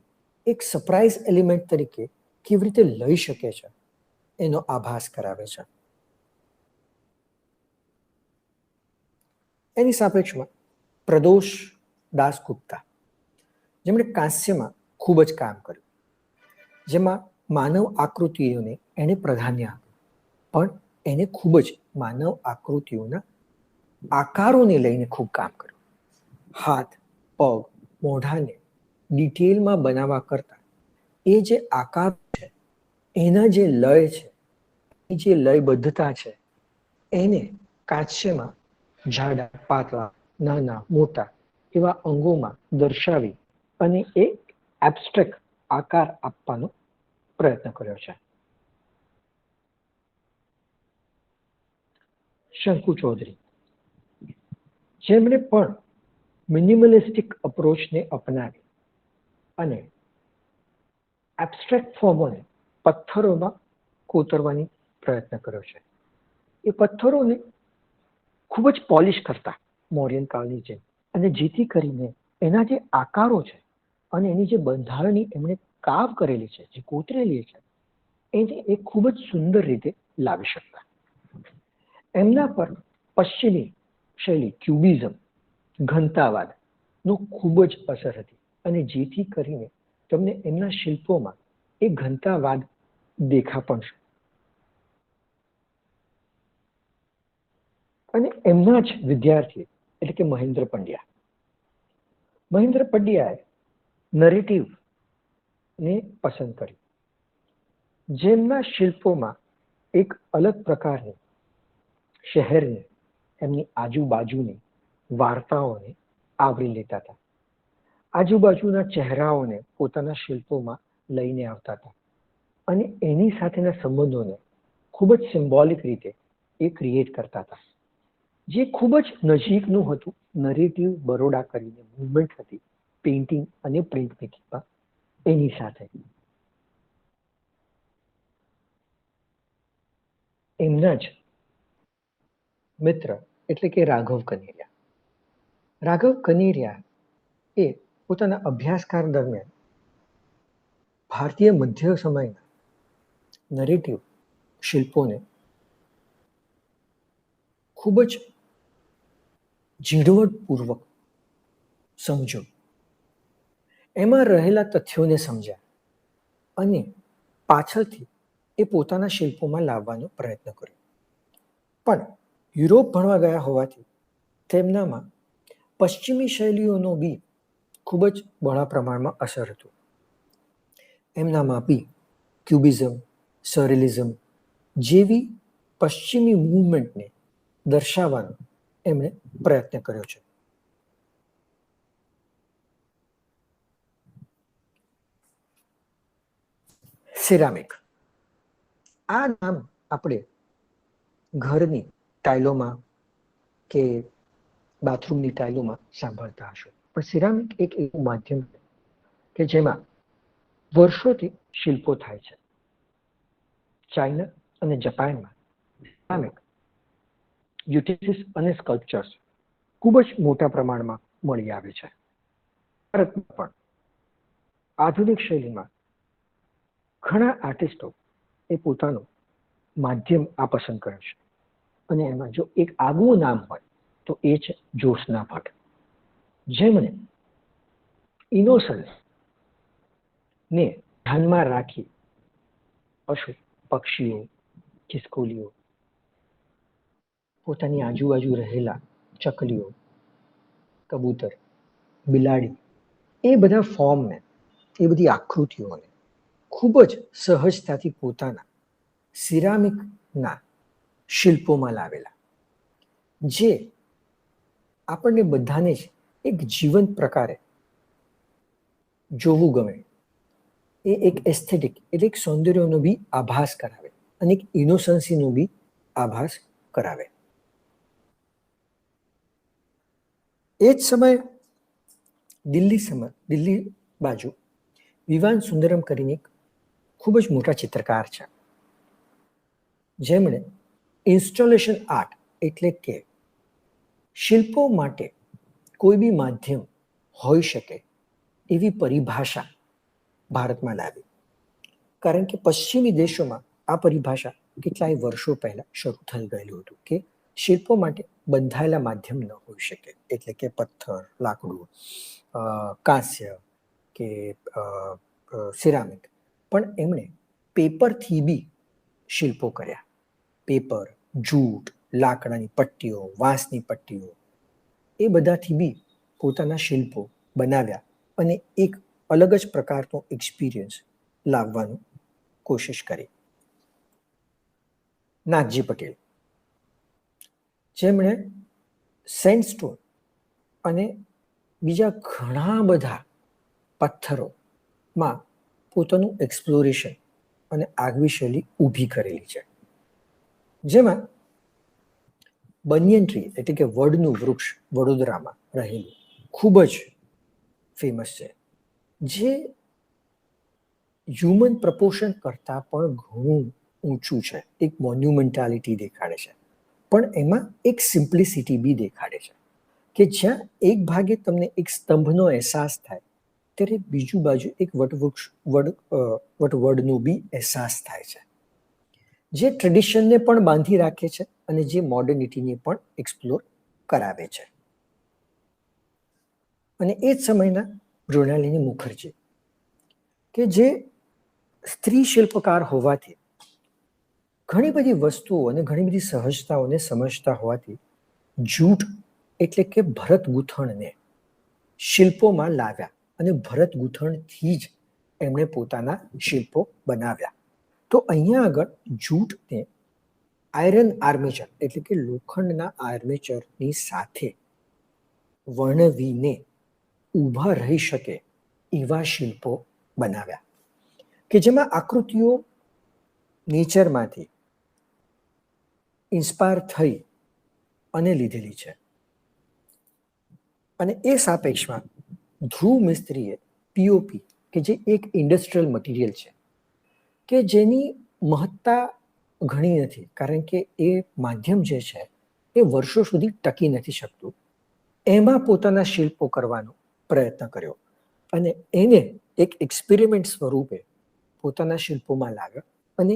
એક સરપ્રાઇઝ એલિમેન્ટ તરીકે કેવી રીતે લઈ શકે છે એનો આભાસ કરાવે છે. એની સાપેક્ષમાં પ્રદોષ દાસગુપ્તા, જેમણે કાંસ્યમાં ખૂબ જ કામ કર્યું, જેમાં માનવ આકૃતિઓને એને પ્રાધાન્ય આપ્યું, પણ એને ખૂબ જ માનવ આકૃતિઓના આકારોને લઈને ખૂબ કામ કર્યું. હાથ, પગ, મોઢાને ડિટેલમાં બનાવવા કરતા એ જે આકાર છે, એના જે લય છે, એ જે લયબદ્ધતા છે, એને કાંસ્યમાં જાડા, પાતળા, નાના, મોટા એવા અંગોમાં દર્શાવી અને એક એબ્સ્ટ્રેક્ટ આકાર આપવાનો પ્રયત્ન કર્યો છે. શંકુ ચૌધરી, જેમણે પણ મિનિમલિસ્ટિક અપ્રોચને અપનાવી અને એબ્સ્ટ્રેક્ટ ફોર્મોને પથ્થરોમાં કોતરવાની પ્રયત્ન કર્યો છે. એ પથ્થરોને ખૂબ જ પોલિશ કરતા મોરિયન કાળની જેમ, અને જેથી કરીને એના જે આકારો છે અને એની જે બંધારણની એમણે કાવ કરેલી છે, જે કોતરેલી છે, એને એ ખૂબ જ સુંદર રીતે લાવી શકતા. એમના પર પશ્ચિમી શૈલી ક્યુબિઝમ, ઘનતાવાદ નો ખૂબ જ અસર હતી, અને જેથી કરીને તમને એમના શિલ્પોમાં એ ઘનતાવાદ દેખા પણ છે. અને એમના જ વિદ્યાર્થી એટલે કે મહેન્દ્ર પંડ્યાએ નરેટિવ ને પસંદ કર્યું, જેમના શિલ્પોમાં એક અલગ પ્રકારની શહેરને, એમની આજુબાજુની વાર્તાઓને આવરી લેતા હતા. આજુબાજુના ચહેરાઓને પોતાના શિલ્પોમાં લઈને આવતા હતા, અને એની સાથેના સંબંધોને ખૂબ જ સિમ્બોલિક રીતે એ ક્રિએટ કરતા હતા, જે ખૂબ જ નજીકનું હતું. નરેટિવ બરોડા કરીને મુવમેન્ટ હતી પેઇન્ટિંગ અને પ્રિન્ટ મેકિંગમાં. એની સાથે એમના જ મિત્ર એટલે કે રાઘવ કનેરિયા એ પોતાના અભ્યાસકાળ દરમિયાન ભારતીય મધ્ય સમયના નરેટિવ શિલ્પોને ખૂબ જ ઝીણવટપૂર્વક સમજો, એમાં રહેલા તથ્યોને સમજ્યા અને પાછળથી એ પોતાના શિલ્પોમાં લાવવાનો પ્રયત્ન કર્યો. પણ યુરોપ ભણવા ગયા હોવાથી તેમનામાં પશ્ચિમી શૈલીઓનો બી ખૂબ જ બહોળા પ્રમાણમાં અસર હતું. એમનામાં બી ક્યુબિઝમ, સરેલિઝમ જેવી પશ્ચિમી મૂવમેન્ટને દર્શાવવાનો એમણે પ્રયત્ન કર્યો છે. સિરામિક, આ નામ આપણે ઘરની ટાઇલોમાં કે બાથરૂમની ટાઇલોમાં સાંભળતા હશો, પણ સિરામિક એક એવું માધ્યમ છે કે જેમાં વર્ષોથી શિલ્પો થાય છે. ચાઇના અને જાપાનમાં સિરામિક યુટિલિટીઝ અને સ્કલ્પચર્સ ખૂબ જ મોટા પ્રમાણમાં મળી આવે છે. ભારતમાં પણ આધુનિક શૈલીમાં ઘણા આર્ટિસ્ટો એ પોતાનું માધ્યમ આ પસંદ કરે છે, અને એમાં જો એક આગવું નામ હોય તો એ છે જ્યોત્સના ભટ્ટ, જેમણે ઇનોસન્સ ને ધ્યાનમાં રાખી પશુ પક્ષીઓ, ખિસકોલીઓ, પોતાની આજુબાજુ રહેલા ચકલીઓ, કબૂતર, બિલાડી, એ બધા ફોર્મને, એ બધી આકૃતિઓને ખૂબ જ સહજતાથી પોતાના સિરામિકના શિલ્પોમાં લાવેલા, જે આપણને બધાને જ એક જીવંત પ્રકારે જોવું ગમે. એ એક એસ્થેટિક એટલે એક સૌંદર્યનો બી આભાસ કરાવે અને એક ઇનોસન્સીનો બી આભાસ કરાવે. એ જ સમયે દિલ્હી બાજુ વિવાન સુંદરમ કરીને એક ખૂબ જ મોટા ચિત્રકાર છે, જેમણે ઇન્સ્ટોલેશન આર્ટ એટલે કે શિલ્પો માટે કોઈ બી માધ્યમ હોઈ શકે એવી પરિભાષા ભારતમાં લાવી. કારણ કે પશ્ચિમી દેશોમાં આ પરિભાષા કેટલાય વર્ષો પહેલા શરૂ થઈ ગયેલું હતું કે શિલ્પો માટે બંધાયેલા માધ્યમ ન હોઈ શકે, એટલે કે પથ્થર, લાકડું, કાંસ્ય કે સિરામિક. પણ એમણે પેપરથી બી શિલ્પો કર્યા. પેપર, જૂટ, લાકડાની પટ્ટીઓ, વાંસની પટ્ટીઓ, એ બધાથી બી પોતાના શિલ્પો બનાવ્યા અને એક અલગ જ પ્રકારનો એક્સપિરિયન્સ લાવવાનું કોશિશ કરી. નાગજી પટેલ, જેમણે સેન્ડસ્ટોન અને બીજા ઘણા બધા પથ્થરોમાં પોતાનું એક્સપ્લોરેશન અને આગવી શૈલી ઊભી કરેલી છે, જેમાં બનિયન ટ્રી એટલે કે વડનું વૃક્ષ વડોદરામાં રહેલું ખૂબ જ ફેમસ છે, જે હ્યુમન પ્રપોર્શન કરતાં પણ ઘણું ઊંચું છે. એક મોન્યુમેન્ટાલિટી દેખાડે છે, પણ એમાં એક સિમ્પ્લિસિટી બી દેખાડે છે કે જ્યાં એક ભાગે તમને એક સ્તંભનો અહેસાસ થાય ત્યારે બીજું બાજુ એક વડનું બી અહેસાસ થાય છે, જે ટ્રેડિશનને પણ બાંધી રાખે છે અને જે મોડર્નિટીને પણ એક્સપ્લોર કરાવે છે. અને એ જ સમયના મૃણાલિની મુખર્જી કે જે સ્ત્રી શિલ્પકાર હોવાથી ઘણી બધી વસ્તુઓ અને ઘણી બધી સહજતાઓને સમજતા હોવાથી જૂટ એટલે કે ભરત ગૂંથણને શિલ્પોમાં લાવ્યા અને ભરત ગૂંથણથી જ એમણે પોતાના શિલ્પો બનાવ્યા. તો અહીંયા આગળ જૂટને આયરન આર્મેચર એટલે કે લોખંડના આર્મેચરની સાથે વર્ણવીને ઊભા રહી શકે એવા શિલ્પો બનાવ્યા કે જેમાં આકૃતિઓ નેચરમાંથી ઇન્સ્પાયર થઈ અને લીધેલી છે. અને એ સાપેક્ષમાં ધ્રુવ મિસ્ત્રીએ પીઓપી કે જે એક ઇન્ડસ્ટ્રીયલ મટીરિયલ છે કે જેની મહત્તા ઘણી નથી, કારણ કે એ માધ્યમ જે છે એ વર્ષો સુધી ટકી નથી શકતું, એમાં પોતાના શિલ્પો કરવાનો પ્રયત્ન કર્યો અને એને એક એક્સપેરિમેન્ટ સ્વરૂપે પોતાના શિલ્પોમાં લાવ્યા અને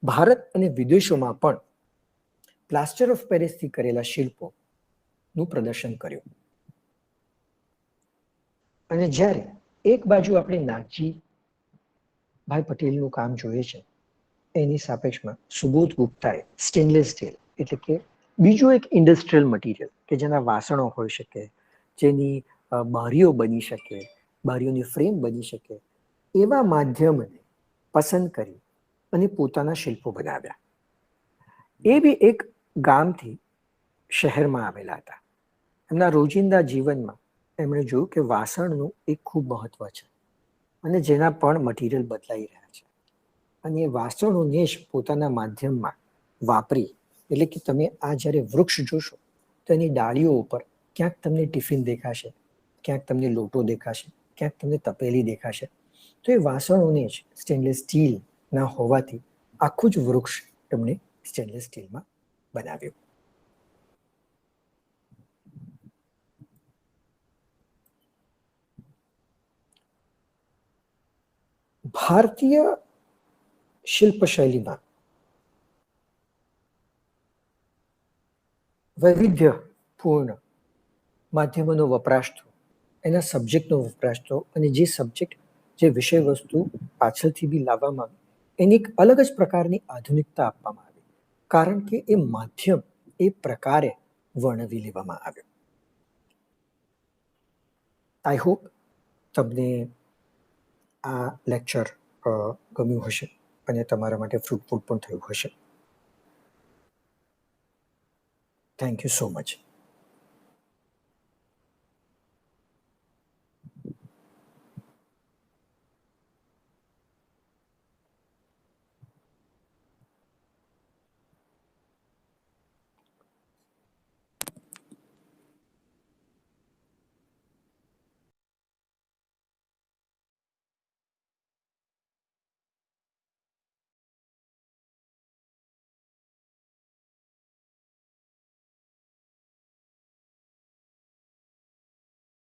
ભારત અને વિદેશોમાં પણ પ્લાસ્ટર ઓફ પેરિસથી કરેલા શિલ્પોનું પ્રદર્શન કર્યું. અને જ્યારે એક બાજુ આપણે નાગજી ભાઈ પટેલનું કામ જોઈએ છે, એની સાપેક્ષમાં સુબોધ ગુપ્તાએ સ્ટેનલેસ સ્ટીલ એટલે કે બીજું એક ઇન્ડસ્ટ્રીયલ મટીરિયલ કે જેના વાસણો હોઈ શકે, જેની બારીઓ બની શકે, બારીઓની ફ્રેમ બની શકે, એવા માધ્યમને પસંદ કરી અને પોતાના શિલ્પો બનાવ્યા. એ બી એક ગામથી શહેરમાં આવેલા હતા. એમના રોજિંદા જીવનમાં એમણે જોયું કે વાસણનું એક ખૂબ મહત્વ છે અને જેના પણ મટીરિયલ બદલાઈ રહ્યા છે, અને એ વાસણોને જ પોતાના માધ્યમમાં વાપરી. એટલે કે તમે આ જ્યારે વૃક્ષ જોશો તો એની ડાળીઓ ઉપર ક્યાંક તમને ટિફિન દેખાશે, ક્યાંક તમને લોટો દેખાશે, ક્યાંક તમને તપેલી દેખાશે. તો એ વાસણોને જ સ્ટેનલેસ સ્ટીલના હોવાથી આખું જ વૃક્ષ એમણે સ્ટેનલેસ સ્ટીલમાં બનાવ્યું. ભારતીય શિલ્પ શૈલીમાં વૈવિધ્યપૂર્ણ માધ્યમોનો વપરાશ થયો, એના સબ્જેક્ટનો વપરાશ થયો, અને જે સબ્જેક્ટ જે વિષય વસ્તુ પાછળથી બી લાવવામાં આવી એની એક અલગ જ પ્રકારની આધુનિકતા આપવામાં આવી, કારણ કે એ માધ્યમ એ પ્રકારે વર્ણવી લેવામાં આવ્યો. આઈ હોપ તમને આ લેક્ચર ગમ્યું હશે અને તમારા માટે ફ્રૂટફુલ પણ થયું હશે. Thank you so much.